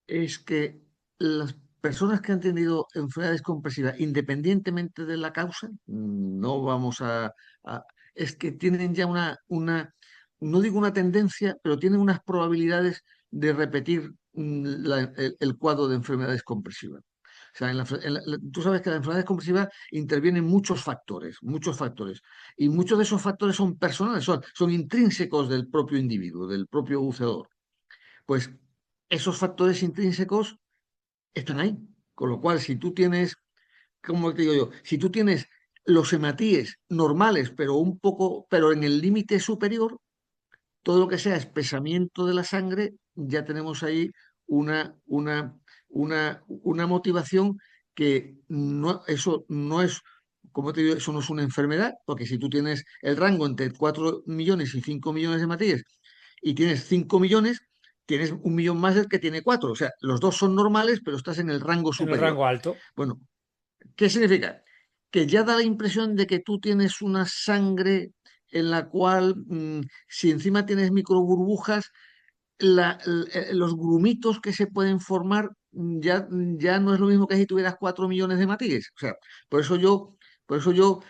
es que las personas que han tenido enfermedades compresivas, independientemente de la causa, no vamos a- es que tienen ya no digo una tendencia, pero tienen unas probabilidades de repetir el cuadro de enfermedades compresivas. O sea, tú sabes que la enfermedad compresiva intervienen muchos factores, y muchos de esos factores son personales, son intrínsecos del propio individuo, del propio buceador. Pues esos factores intrínsecos están ahí. Con lo cual, si tú tienes como te digo yo, si tú tienes los hematíes normales, pero un poco, pero en el límite superior, todo lo que sea espesamiento de la sangre, ya tenemos ahí una, una, una motivación que no, eso no es, como te digo, eso no es una enfermedad, porque si tú tienes el rango entre 4 millones y 5 millones de hematíes y tienes 5 millones, tienes 1 millón más del que tiene 4. O sea, los dos son normales, pero estás en el rango en el superior. rango alto. Bueno, ¿qué significa? Que ya da la impresión de que tú tienes una sangre en la cual, si encima tienes microburbujas, los grumitos que se pueden formar ya no es lo mismo que si tuvieras 4 millones de matices. O sea, por eso yo, por eso yo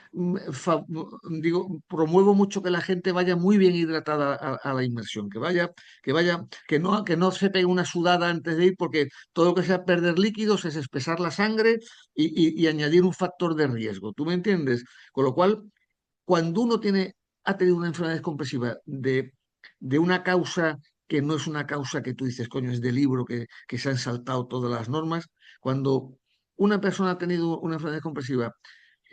digo, promuevo mucho que la gente vaya muy bien hidratada a la inmersión, que no se pegue una sudada antes de ir, porque todo lo que sea perder líquidos es espesar la sangre y añadir un factor de riesgo. ¿Tú me entiendes? Con lo cual, cuando uno ha tenido una enfermedad descompresiva de una causa que no es una causa que tú dices, coño, es de libro, que se han saltado todas las normas, cuando una persona ha tenido una enfermedad descompresiva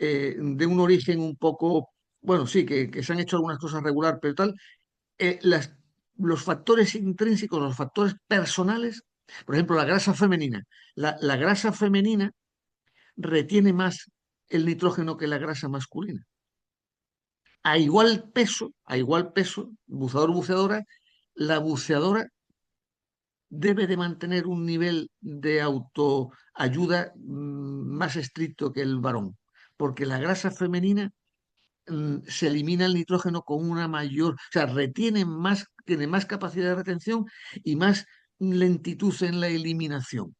de un origen un poco, bueno, sí, que se han hecho algunas cosas regular, pero tal, eh, las, los factores intrínsecos, los factores personales, por ejemplo, la grasa femenina. La grasa femenina retiene más el nitrógeno que la grasa masculina. A igual peso, buceador, buceadora, la buceadora debe de mantener un nivel de autoayuda más estricto que el varón, porque la grasa femenina se elimina el nitrógeno con una mayor, o sea, tiene más capacidad de retención y más lentitud en la eliminación.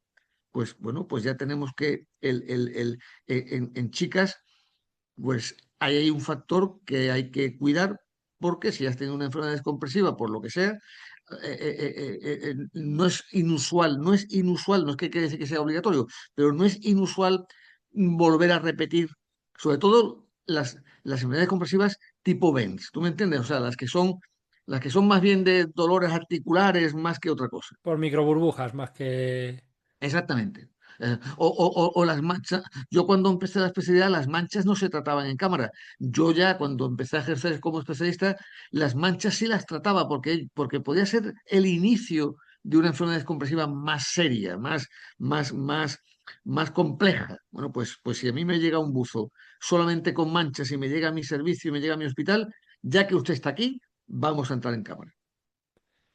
Pues bueno, pues ya tenemos que en chicas pues ahí hay un factor que hay que cuidar porque si has tenido una enfermedad descompresiva, por lo que sea, no es inusual, no es que quiere decir que sea obligatorio, pero no es inusual volver a repetir, sobre todo las enfermedades compresivas tipo BENS, ¿tú me entiendes? O sea, las que son más bien de dolores articulares más que otra cosa. Por microburbujas más que... Exactamente. O las manchas. Yo cuando empecé la especialidad, las manchas no se trataban en cámara. Yo ya cuando empecé a ejercer como especialista, las manchas sí las trataba porque podía ser el inicio de una enfermedad descompresiva más seria, más, más, más compleja. Bueno, pues si a mí me llega un buzo solamente con manchas y me llega a mi servicio y me llega a mi hospital, ya que usted está aquí, vamos a entrar en cámara.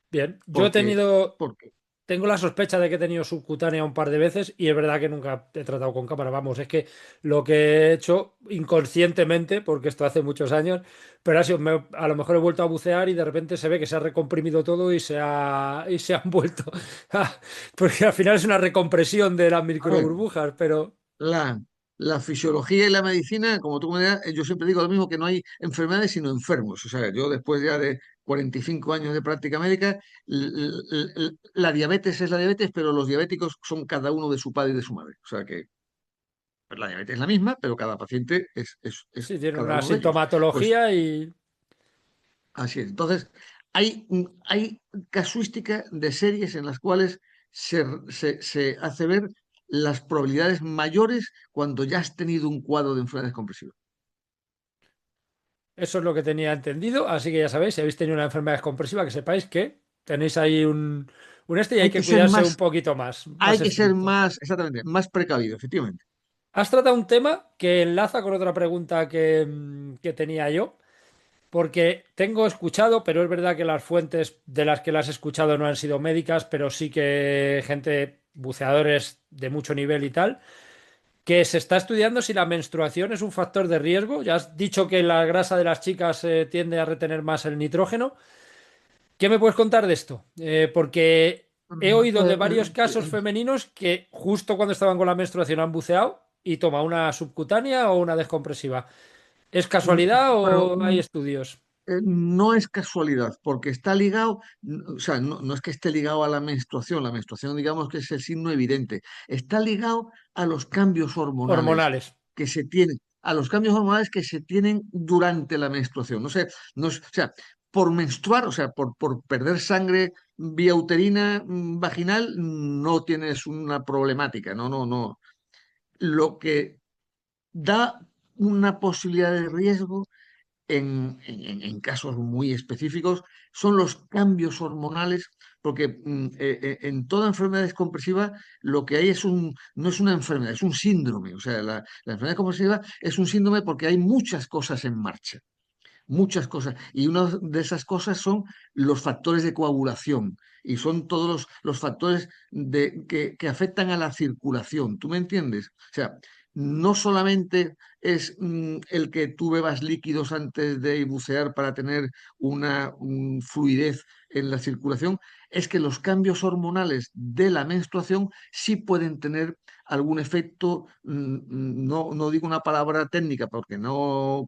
Bien, yo he Porque, tenido, porque tengo la sospecha de que he tenido subcutánea un par de veces y es verdad que nunca he tratado con cámara. Vamos, es que lo que he hecho inconscientemente, porque esto hace muchos años, pero ha sido, a lo mejor he vuelto a bucear y de repente se ve que se ha recomprimido todo y se han vuelto. Porque al final es una recompresión de las a ver, microburbujas, pero la, la fisiología y la medicina, como tú me dirás, yo siempre digo lo mismo, que no hay enfermedades sino enfermos. O sea, yo después ya de 45 años de práctica médica, la diabetes es la diabetes, pero los diabéticos son cada uno de su padre y de su madre. O sea que pues, la diabetes es la misma, pero cada paciente es sí, tiene cada una uno de ellos. Pues sintomatología y... así es. Entonces, hay casuística de series en las cuales se hace ver las probabilidades mayores cuando ya has tenido un cuadro de enfermedad compresiva. Eso es lo que tenía entendido, así que ya sabéis, si habéis tenido una enfermedad compresiva, que sepáis que tenéis ahí un este y hay Hay que que ser cuidarse un más, poquito más, hay más que ser estricto. más, exactamente, más precavido, efectivamente. Has tratado un tema que enlaza con otra pregunta que tenía yo, porque tengo escuchado, pero es verdad que las fuentes de las que las he escuchado no han sido médicas, pero sí que gente, buceadores de mucho nivel y tal, que se está estudiando si la menstruación es un factor de riesgo. Ya has dicho que la grasa de las chicas tiende a retener más el nitrógeno. ¿Qué me puedes contar de esto? Porque he Mm, oído de varios casos femeninos que justo cuando estaban con la menstruación han buceado y toma una subcutánea o una descompresiva. ¿Es casualidad Pero o hay estudios? no es casualidad, porque está ligado, o sea, no es que esté ligado a la menstruación digamos que es el signo evidente, está ligado a los cambios hormonales Hormonales. que se tienen, a los cambios hormonales que se tienen durante la menstruación. No sé, o sea, por menstruar, o sea, por perder sangre vía uterina, vaginal, no tienes una problemática, no, no, no. Lo que da una posibilidad de riesgo en casos muy específicos, son los cambios hormonales, porque en toda enfermedad descompresiva lo que hay no es una enfermedad, es un síndrome. O sea, la enfermedad descompresiva es un síndrome porque hay muchas cosas en marcha. Muchas cosas. Y una de esas cosas son los factores de coagulación y son todos los factores que afectan a la circulación. ¿Tú me entiendes? O sea, no solamente es el que tú bebas líquidos antes de bucear para tener una fluidez en la circulación, es que los cambios hormonales de la menstruación sí pueden tener algún efecto, no digo una palabra técnica porque no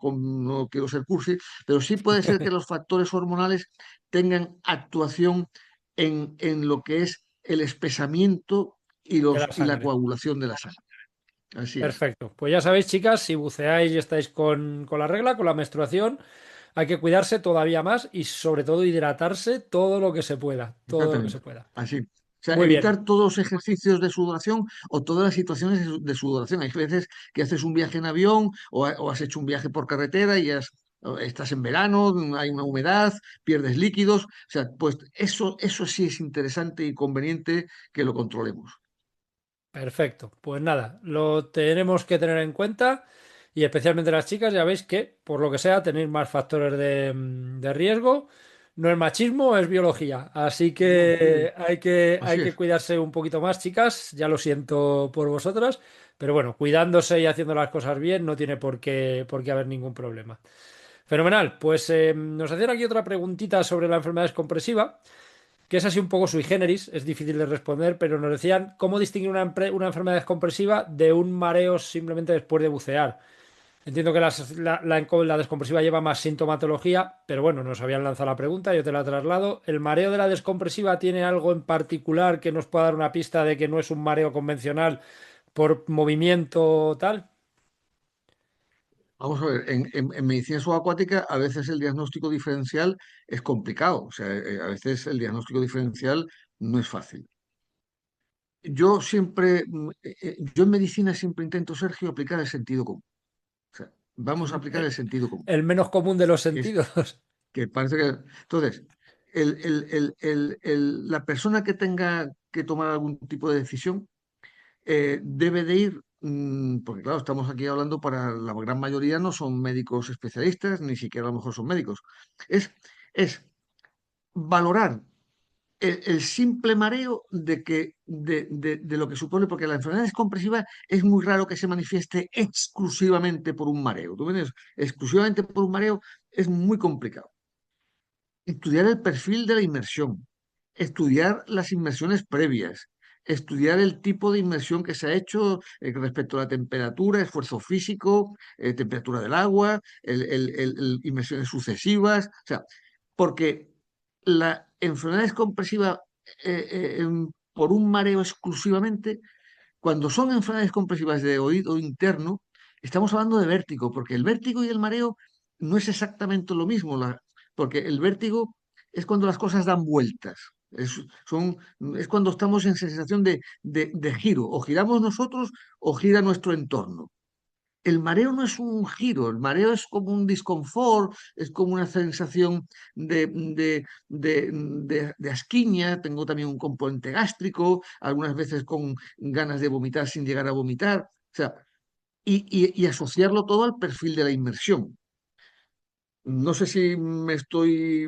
quiero ser cursi, pero sí puede ser que los factores hormonales tengan actuación en lo que es el espesamiento de la y la sangre. coagulación de la sangre. Así es. Perfecto. Pues ya sabéis, chicas, si buceáis y estáis con la regla, con la menstruación, hay que cuidarse todavía más y sobre todo hidratarse todo lo que se pueda, todo lo que se Exactamente. pueda. Así. O sea, Muy bien. evitar todos los ejercicios de sudoración o todas las situaciones de sudoración. Hay veces que haces un viaje en avión o has hecho un viaje por carretera y o estás en verano, hay una humedad, pierdes líquidos. O sea, pues eso sí es interesante y conveniente que lo controlemos. Perfecto. Pues nada, lo tenemos que tener en cuenta y especialmente las chicas, ya veis que por lo que sea tenéis más factores de riesgo. No es machismo, es biología. Así No, sí, que hay así que es. cuidarse un poquito más, chicas. Ya lo siento por vosotras, pero bueno, cuidándose y haciendo las cosas bien no tiene por qué haber ningún problema. Fenomenal. Pues nos hacían aquí otra preguntita sobre la enfermedad descompresiva que es así un poco sui generis, es difícil de responder, pero nos decían cómo distinguir una enfermedad descompresiva de un mareo simplemente después de bucear. Entiendo que la descompresiva lleva más sintomatología, pero bueno, nos habían lanzado la pregunta, yo te la traslado. ¿El mareo de la descompresiva tiene algo en particular que nos pueda dar una pista de que no es un mareo convencional por movimiento tal? Vamos a ver, en medicina subacuática a veces el diagnóstico diferencial es complicado. O sea, a veces el diagnóstico diferencial no es fácil. Yo en medicina siempre intento, Sergio, aplicar el sentido común. O sea, vamos a aplicar el sentido común. El menos común de los Que, es, sentidos. que parece que. Entonces, la persona que tenga que tomar algún tipo de decisión debe de ir, porque claro, estamos aquí hablando para la gran mayoría no son médicos especialistas, ni siquiera a lo mejor son médicos. Es, es valorar el simple mareo de lo que supone, porque la enfermedad descompresiva es muy raro que se manifieste exclusivamente por un mareo. ¿Tú me entiendes? Exclusivamente por un mareo es muy complicado. Estudiar el perfil de la inmersión, estudiar las inmersiones previas, estudiar el tipo de inmersión que se ha hecho respecto a la temperatura, esfuerzo físico, temperatura del agua, inmersiones sucesivas. O sea, porque la enfermedad descompresiva por un mareo exclusivamente, cuando son enfermedades comprensivas de oído interno, estamos hablando de vértigo, porque el vértigo y el mareo no es exactamente lo mismo, porque el vértigo es cuando las cosas dan vueltas. Es cuando estamos en sensación de giro, o giramos nosotros o gira nuestro entorno. El mareo no es un giro, el mareo es como un disconfort, es como una sensación de asquiña, tengo también un componente gástrico, algunas veces con ganas de vomitar sin llegar a vomitar, o sea, y asociarlo todo al perfil de la inmersión. No sé si me estoy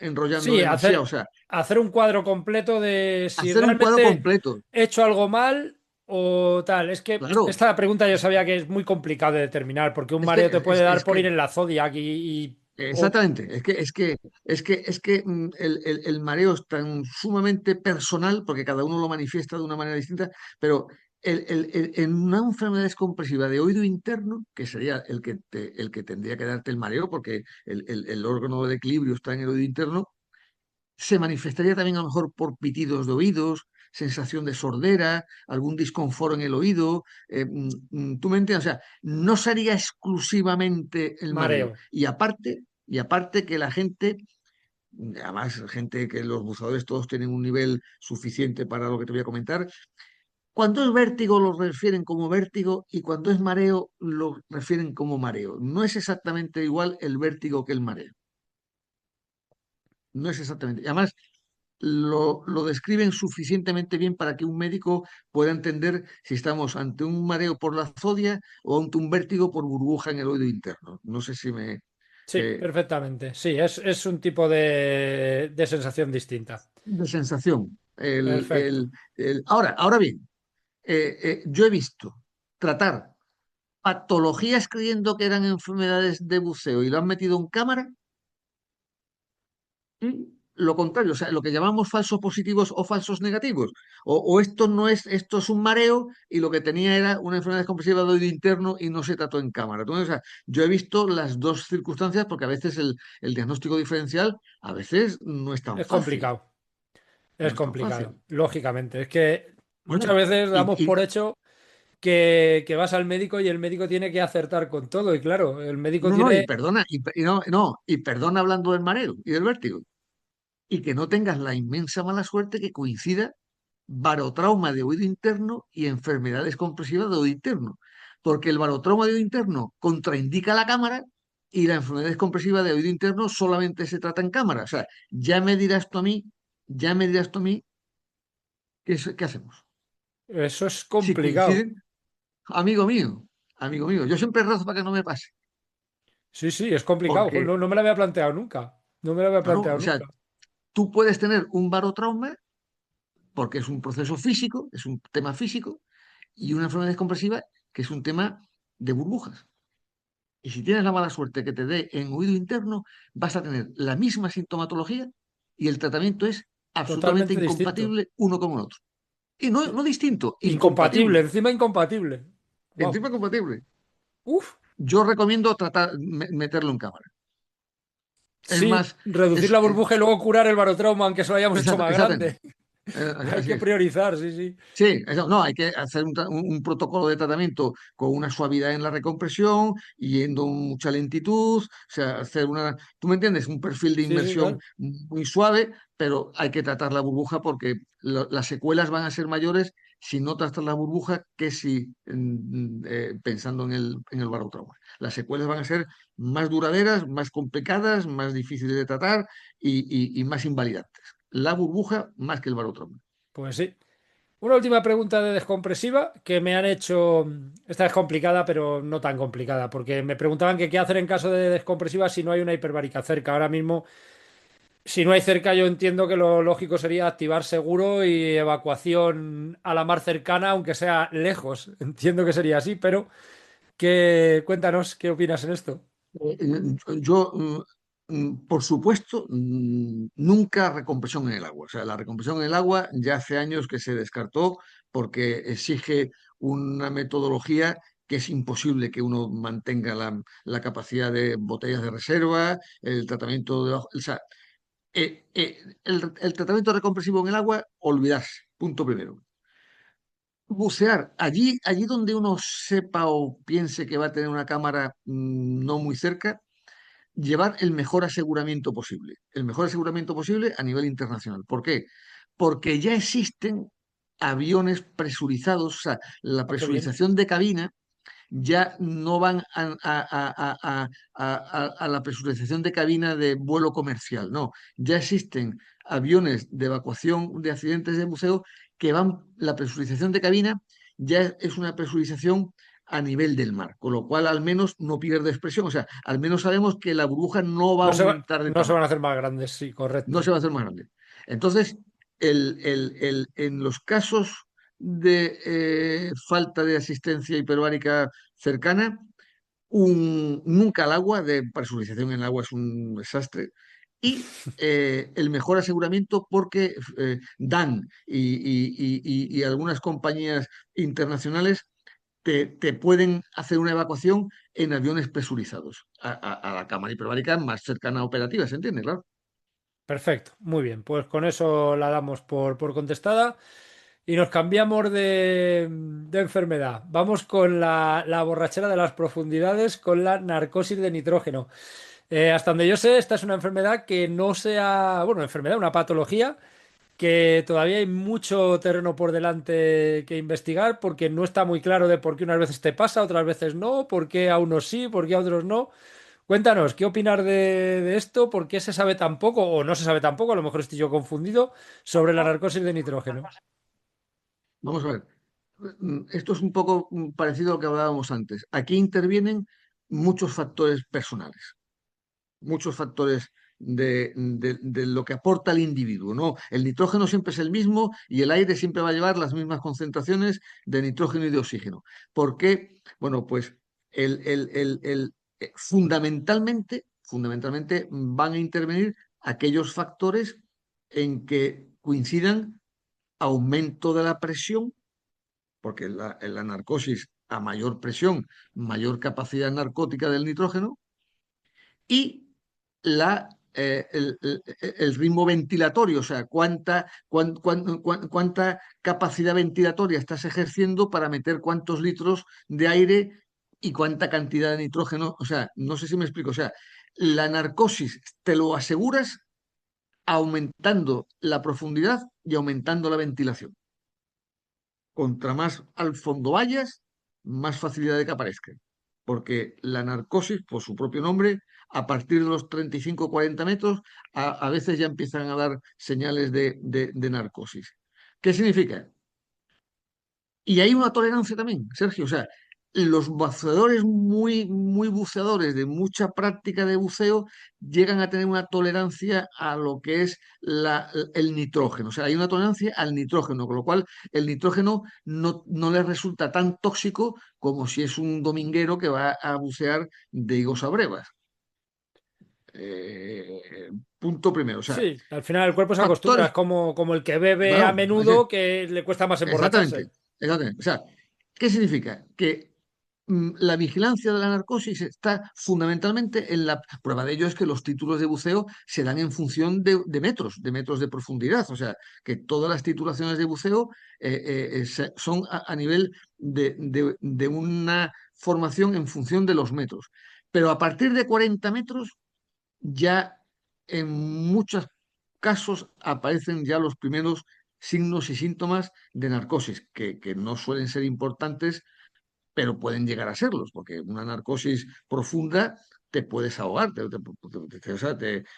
enrollando Sí, demasiado, o sea, hacer un cuadro completo de si hacer un cuadro realmente completo, he hecho algo mal o tal. Es que claro. esta pregunta yo sabía que es muy complicado de determinar, porque un Es que, mareo te puede dar es por ir que en la Zodiac o Exactamente, es que el mareo es tan sumamente personal, porque cada uno lo manifiesta de una manera distinta, pero en una enfermedad descompresiva de oído interno, que sería el que tendría que darte el mareo, porque el órgano de equilibrio está en el oído interno, se manifestaría también a lo mejor por pitidos de oídos, sensación de sordera, algún disconfort en el oído. ¿Tú me entiendes? O sea, no sería exclusivamente el mareo. mareo. Y aparte que la gente, además, gente que los buzadores todos tienen un nivel suficiente para lo que te voy a comentar, Cuando es vértigo lo refieren como vértigo y cuando es mareo lo refieren como mareo. No es exactamente igual el vértigo que el mareo. No es exactamente. Y además, lo describen suficientemente bien para que un médico pueda entender si estamos ante un mareo por la zodia o ante un vértigo por burbuja en el oído interno. No sé si me... Sí, eh, perfectamente. Sí, es un tipo de sensación distinta. de sensación. Perfecto. Ahora bien, yo he visto tratar patologías creyendo que eran enfermedades de buceo y lo han metido en cámara. Y lo contrario, o sea, lo que llamamos falsos positivos o falsos negativos. O esto no es, esto es un mareo y lo que tenía era una enfermedad descompresiva de oído interno y no se trató en cámara. Entonces, o sea, yo he visto las dos circunstancias porque a veces el diagnóstico diferencial a veces no es tan Es fácil. complicado. No Es es tan fácil. complicado, lógicamente. Es que muchas Bueno, veces y, damos y- por hecho que vas al médico y el médico tiene que acertar con todo. Y claro, el médico no, no, y tiene. perdona, y perdona hablando del mareo y del vértigo. Y que no tengas la inmensa mala suerte que coincida barotrauma de oído interno y enfermedades compresivas de oído interno. Porque el barotrauma de oído interno contraindica la cámara y la enfermedad compresiva de oído interno solamente se trata en cámara. O sea, ya me dirás tú a mí, ¿qué hacemos? Eso es Si complicado. coinciden, amigo mío, yo siempre rezo para que no me pase. Sí, sí, es complicado. Porque, Jo, no, no me lo había planteado nunca. No me lo había claro, planteado o sea, nunca. tú puedes tener un barotrauma porque es un proceso físico, es un tema físico, y una enfermedad compresiva que es un tema de burbujas. Y si tienes la mala suerte que te dé en oído interno, vas a tener la misma sintomatología y el tratamiento es absolutamente Totalmente distinto. incompatible uno con el otro. Y no, no distinto, Incompatible, incompatible. encima incompatible. Wow. Encima compatible. Uf. Yo recomiendo meterlo en cámara. Es Sí, más, reducir la burbuja y luego curar el barotrauma, aunque se lo hayamos hecho más exactamente. grande. Hay Así que es. priorizar, sí, sí. Sí, no, hay que hacer un protocolo de tratamiento con una suavidad en la recompresión, yendo mucha lentitud, o sea, hacer ¿tú me entiendes? Un perfil de Sí, sí, inmersión claro. muy suave, pero hay que tratar la burbuja porque las secuelas van a ser mayores si no tratas la burbuja que si pensando en el barotrauma. Las secuelas van a ser más duraderas, más complicadas, más difíciles de tratar y más invalidantes. La burbuja más que el barotrauma. Pues sí. Una última pregunta de descompresiva que me han hecho. Esta es complicada, pero no tan complicada, porque me preguntaban que qué hacer en caso de descompresiva si no hay una hiperbárica cerca. Ahora mismo, si no hay cerca, yo entiendo que lo lógico sería activar seguro y evacuación a la mar cercana, aunque sea lejos. Entiendo que sería así, pero cuéntanos qué opinas en esto. Yo, por supuesto, nunca recompresión en el agua. O sea, la recompresión en el agua ya hace años que se descartó porque exige una metodología que es imposible que uno mantenga la capacidad de botellas de reserva, el tratamiento de... O sea, el tratamiento recompresivo en el agua, olvidarse. Punto primero. Bucear allí donde uno sepa o piense que va a tener una cámara no muy cerca, llevar el mejor aseguramiento posible, el mejor aseguramiento posible a nivel internacional. ¿Por qué? Porque ya existen aviones presurizados, o sea, la Ah, qué bien. presurización de cabina ya no van a la presurización de cabina de vuelo comercial, no, ya existen aviones de evacuación de accidentes de buceo que la presurización de cabina ya es una presurización a nivel del mar, con lo cual al menos no pierde expresión, o sea, al menos sabemos que la burbuja no va a aumentar de No se van a tamaño, hacer más grandes, sí, no correcto. se va a hacer más grande. Entonces, en los casos de falta de asistencia hiperbárica cercana, nunca al agua, de presurización en el agua es un desastre, y el mejor aseguramiento porque Dan y algunas compañías internacionales te pueden hacer una evacuación en aviones presurizados a la cámara hiperbárica más cercana a operativa, ¿se entiende? Claro. Perfecto, muy bien. Pues con eso la damos por contestada y nos cambiamos de enfermedad. Vamos con la borrachera de las profundidades, con la narcosis de nitrógeno. Hasta donde yo sé, esta es una enfermedad que no sea, bueno, enfermedad, una patología que todavía hay mucho terreno por delante que investigar porque no está muy claro de por qué unas veces te pasa, otras veces no, por qué a unos sí, por qué a otros no. Cuéntanos, ¿qué opinar de esto? ¿Por qué se sabe tan poco o no se sabe tan poco? A lo mejor estoy yo confundido sobre la narcosis de nitrógeno. Vamos a ver. Esto es un poco parecido a lo que hablábamos antes. Aquí intervienen muchos factores personales, muchos factores de lo que aporta el individuo, ¿no? El nitrógeno siempre es el mismo y el aire siempre va a llevar las mismas concentraciones de nitrógeno y de oxígeno. ¿Por qué? Bueno, pues fundamentalmente van a intervenir aquellos factores en que coincidan aumento de la presión, porque en la narcosis a mayor presión, mayor capacidad narcótica del nitrógeno, y el ritmo ventilatorio, o sea, cuánta capacidad ventilatoria estás ejerciendo para meter cuántos litros de aire y cuánta cantidad de nitrógeno. O sea, no sé si me explico. O sea, la narcosis te lo aseguras aumentando la profundidad y aumentando la ventilación. Contra más al fondo vayas, más facilidad de que aparezcan. Porque la narcosis, por su propio nombre, a partir de los 35 o 40 metros, a veces ya empiezan a dar señales de narcosis. ¿Qué significa? Y hay una tolerancia también, Sergio. O sea, los buceadores muy buceadores de mucha práctica de buceo llegan a tener una tolerancia a lo que es el nitrógeno. O sea, hay una tolerancia al nitrógeno, con lo cual el nitrógeno no les resulta tan tóxico como si es un dominguero que va a bucear de higos a brevas. Punto primero. O sea, Sí, al final el cuerpo se acostumbra, es factores. como el que bebe a Bueno, menudo que le cuesta más exactamente, emborracharse. exactamente. O sea, ¿qué significa? Que la vigilancia de la narcosis está fundamentalmente en la prueba de ello es que los títulos de buceo se dan en función de metros de profundidad. O sea, que todas las titulaciones de buceo son a nivel de una formación en función de los metros. Pero a partir de 40 metros ya en muchos casos aparecen ya los primeros signos y síntomas de narcosis, que no suelen ser importantes, pero pueden llegar a serlos, porque una narcosis profunda te puedes ahogar. O sea,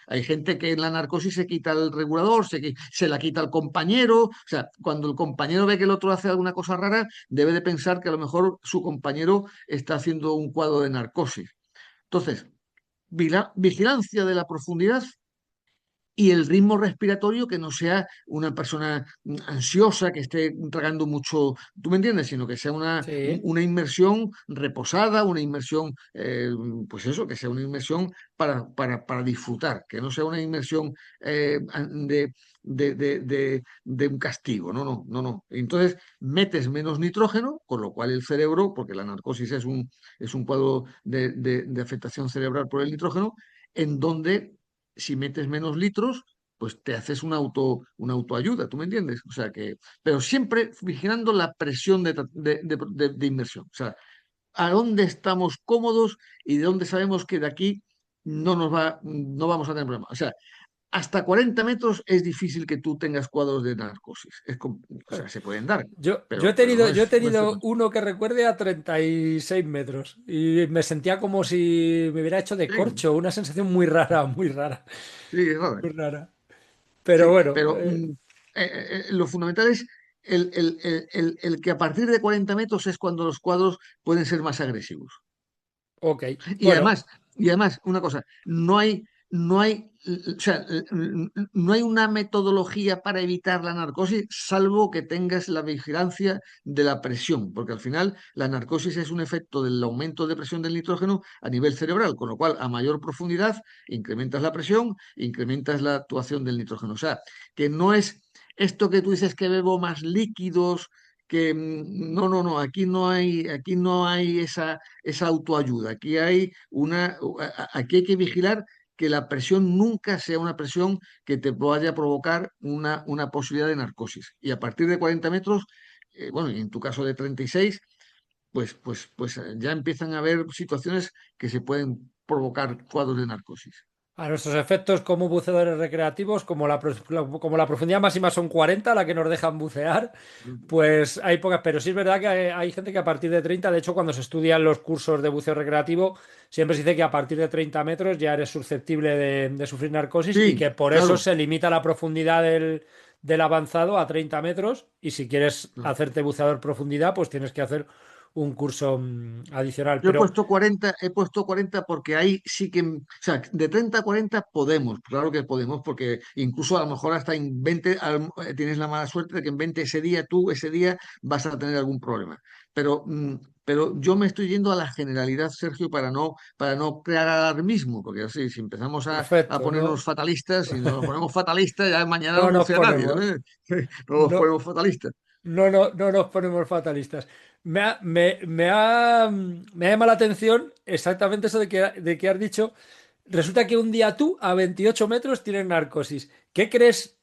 hay gente que en la narcosis se quita el regulador, se la quita el compañero. O sea, cuando el compañero ve que el otro hace alguna cosa rara, debe de pensar que a lo mejor su compañero está haciendo un cuadro de narcosis. Entonces, vigilancia de la profundidad y el ritmo respiratorio, que no sea una persona ansiosa que esté tragando mucho, ¿tú me entiendes? Sino que sea Sí. una inmersión reposada, una inmersión, pues eso, que sea una inmersión para disfrutar, que no sea una inmersión de un castigo. No, no, no, no. Entonces metes menos nitrógeno, con lo cual el cerebro, porque la narcosis es un cuadro de afectación cerebral por el nitrógeno, en donde si metes menos litros, pues te haces una autoayuda, ¿tú me entiendes? O sea que, pero siempre vigilando la presión de inmersión. O sea, a dónde estamos cómodos y de dónde sabemos que de aquí no vamos a tener problemas. O sea, hasta 40 metros es difícil que tú tengas cuadros de narcosis. O sea, se pueden dar, pero Yo he no es tenido frecuente. uno que recuerde a 36 metros y me sentía como si me hubiera hecho de Sí, corcho, una sensación muy rara, muy rara, sí, es raro. muy rara. Pero Sí, bueno, pero lo fundamental es el que a partir de 40 metros es cuando los cuadros pueden ser más agresivos. ok. Y Bueno, además, y además, una cosa, o sea, no hay una metodología para evitar la narcosis, salvo que tengas la vigilancia de la presión, porque al final la narcosis es un efecto del aumento de presión del nitrógeno a nivel cerebral, con lo cual a mayor profundidad incrementas la presión, incrementas la actuación del nitrógeno. O sea, que no es esto que tú dices que bebo más líquidos, que no, no, no, aquí no hay esa autoayuda. Aquí hay que vigilar que la presión nunca sea una presión que te vaya a provocar una posibilidad de narcosis. Y a partir de 40 metros, bueno, y en tu caso de 36, pues ya empiezan a haber situaciones que se pueden provocar cuadros de narcosis. A nuestros efectos como buceadores recreativos, como la profundidad máxima son 40, la que nos dejan bucear, pues hay pocas, pero sí es verdad que hay gente que a partir de 30, de hecho cuando se estudian los cursos de buceo recreativo, siempre se dice que a partir de 30 metros ya eres susceptible de sufrir narcosis y Sí, que por eso claro. se limita la profundidad del avanzado a 30 metros y si quieres Claro. hacerte buceador profundidad, pues tienes que hacer un curso adicional, Yo pero he puesto 40 porque ahí sí que, o sea, de 30 a 40 podemos, claro que podemos, porque incluso a lo mejor hasta en 20 tienes la mala suerte de que en 20 ese día, tú ese día vas a tener algún problema. Pero, pero yo me estoy yendo a la generalidad, Sergio, para no crear alarmismo, porque así, si empezamos a perfecto, ponernos ¿no? fatalistas, si nos ponemos fatalistas, ya mañana No no nos bucea nadie, ponemos. ¿no? No nos No, ponemos fatalistas. no nos ponemos fatalistas. Me ha llamado la atención exactamente eso de que has dicho. Resulta que un día tú, a 28 metros, tienes narcosis. Qué crees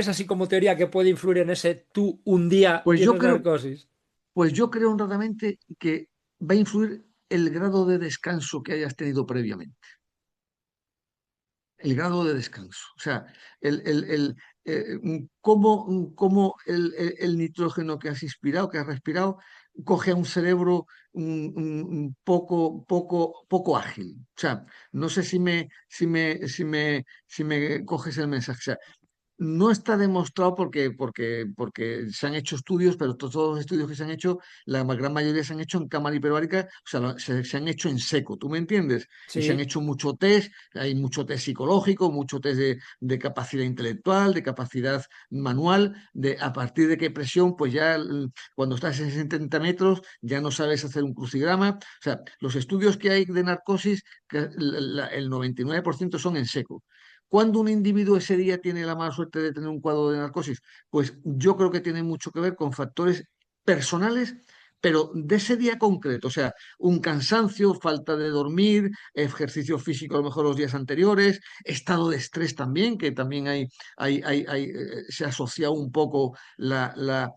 así como teoría que puede influir en ese tú un día Pues yo tienes creo, narcosis? Pues yo creo honradamente que va a influir el grado de descanso que hayas tenido previamente. El grado de descanso. O sea, cómo el nitrógeno que has inspirado, que has respirado, coge a un cerebro poco ágil. O sea, no sé si me coges el mensaje. O sea, no está demostrado porque se han hecho estudios, pero todos los estudios que se han hecho, la gran mayoría se han hecho en cámara hiperbárica, o sea, se han hecho en seco, ¿tú me entiendes? Y se han Sí, hecho mucho test, hay mucho test psicológico, mucho test de capacidad intelectual, de capacidad manual, de a partir de qué presión, pues ya cuando estás en 70 metros ya no sabes hacer un crucigrama. O sea, los estudios que hay de narcosis, que el 99% son en seco. ¿Cuándo un individuo ese día tiene la mala suerte de tener un cuadro de narcosis? Pues yo creo que tiene mucho que ver con factores personales, pero de ese día concreto, o sea, un cansancio, falta de dormir, ejercicio físico a lo mejor los días anteriores, estado de estrés también, que también se asocia un poco una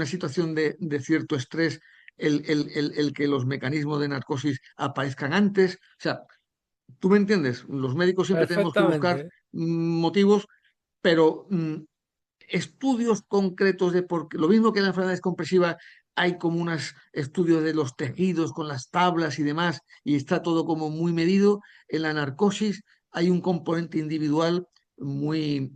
situación de cierto estrés, el que los mecanismos de narcosis aparezcan antes. O sea, ¿tú me entiendes? Los médicos siempre tenemos que buscar perfectamente. motivos, pero estudios concretos de por qué. Lo mismo que en la enfermedad descompresiva hay como unos estudios de los tejidos con las tablas y demás, y está todo como muy medido. En la narcosis hay un componente individual muy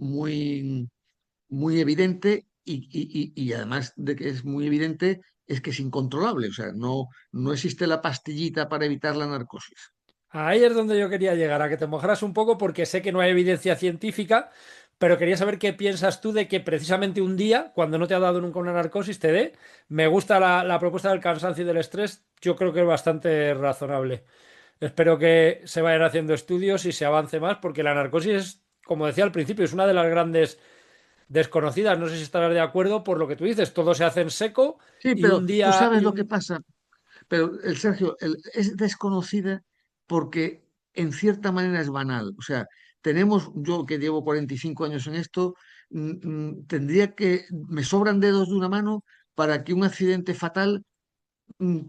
evidente y además de que es muy evidente, es que es incontrolable. O sea, no existe la pastillita para evitar la narcosis. Ahí es donde yo quería llegar, a que te mojaras un poco porque sé que no hay evidencia científica, pero quería saber qué piensas tú de que precisamente un día, cuando no te ha dado nunca una narcosis, te dé. Me gusta la propuesta del cansancio y del estrés, yo creo que es bastante razonable. Espero que se vayan haciendo estudios y se avance más, porque la narcosis es, como decía al principio, es una de las grandes desconocidas. No sé si estarás de acuerdo por lo que tú dices, todo se hace en seco Sí, y pero un tú día sabes y lo que un... pasa. Pero el Sergio, es desconocida porque en cierta manera es banal. O sea, yo que llevo 45 años en esto, me sobran dedos de una mano para que un accidente fatal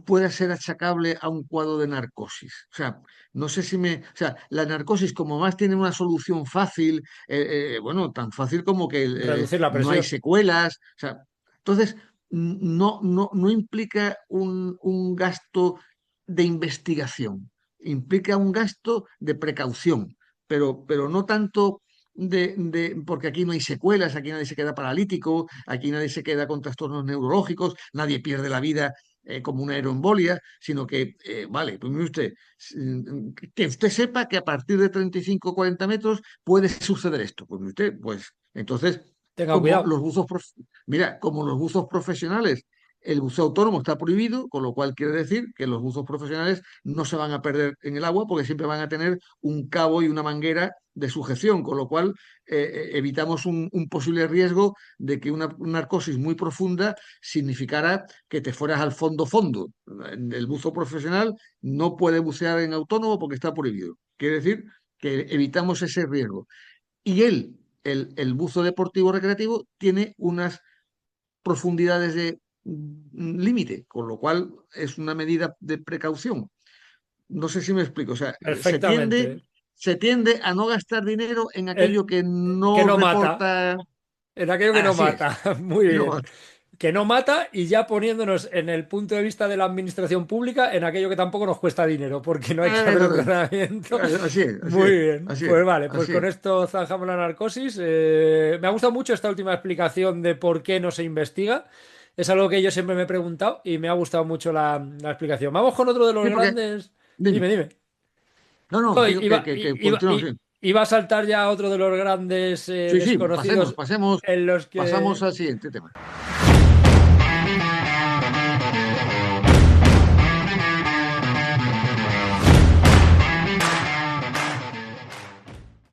pueda ser achacable a un cuadro de narcosis. O sea, no sé si me... O sea, la narcosis como más tiene una solución fácil, bueno, tan fácil como que reducir la no hay presión. secuelas. O sea, entonces, no implica un gasto de investigación, implica un gasto de precaución, pero no tanto porque aquí no hay secuelas, aquí nadie se queda paralítico, aquí nadie se queda con trastornos neurológicos, nadie pierde la vida como una aeroembolia, sino que, vale, pues mire usted, que usted sepa que a partir de 35 o 40 metros puede suceder esto. Pues mire usted, pues entonces, Tenga como cuidado. mira, como los buzos profesionales, el buceo autónomo está prohibido, con lo cual quiere decir que los buzos profesionales no se van a perder en el agua porque siempre van a tener un cabo y una manguera de sujeción, con lo cual evitamos un posible riesgo de que una narcosis muy profunda significara que te fueras al fondo. El buzo profesional no puede bucear en autónomo porque está prohibido. Quiere decir que evitamos ese riesgo. Y el buzo deportivo recreativo, tiene unas profundidades de límite, con lo cual es una medida de precaución. No sé si me explico. O sea, se tiende Perfectamente. se tiende a no gastar dinero en El- aquello que que no no mata. reporta. En aquello que no Así es. mata. Muy Que no bien. va- Que no mata y ya poniéndonos en el punto de vista de la administración pública, en aquello que tampoco nos cuesta dinero, porque no hay que hacer Exactamente. ordenamiento. Así es, así Muy es, bien. así es, Pues vale, pues así con es. esto zanjamos la narcosis. Me ha gustado mucho esta última explicación de por qué no se investiga. Es algo que yo siempre me he preguntado y me ha gustado mucho la explicación. Vamos con otro de los Sí, porque, grandes. dime. Dime, dime. No, no, No, digo que continúo, sí. iba a saltar ya a otro de los grandes Sí, sí, pasemos, desconocidos pasemos, en los pasamos que al siguiente tema.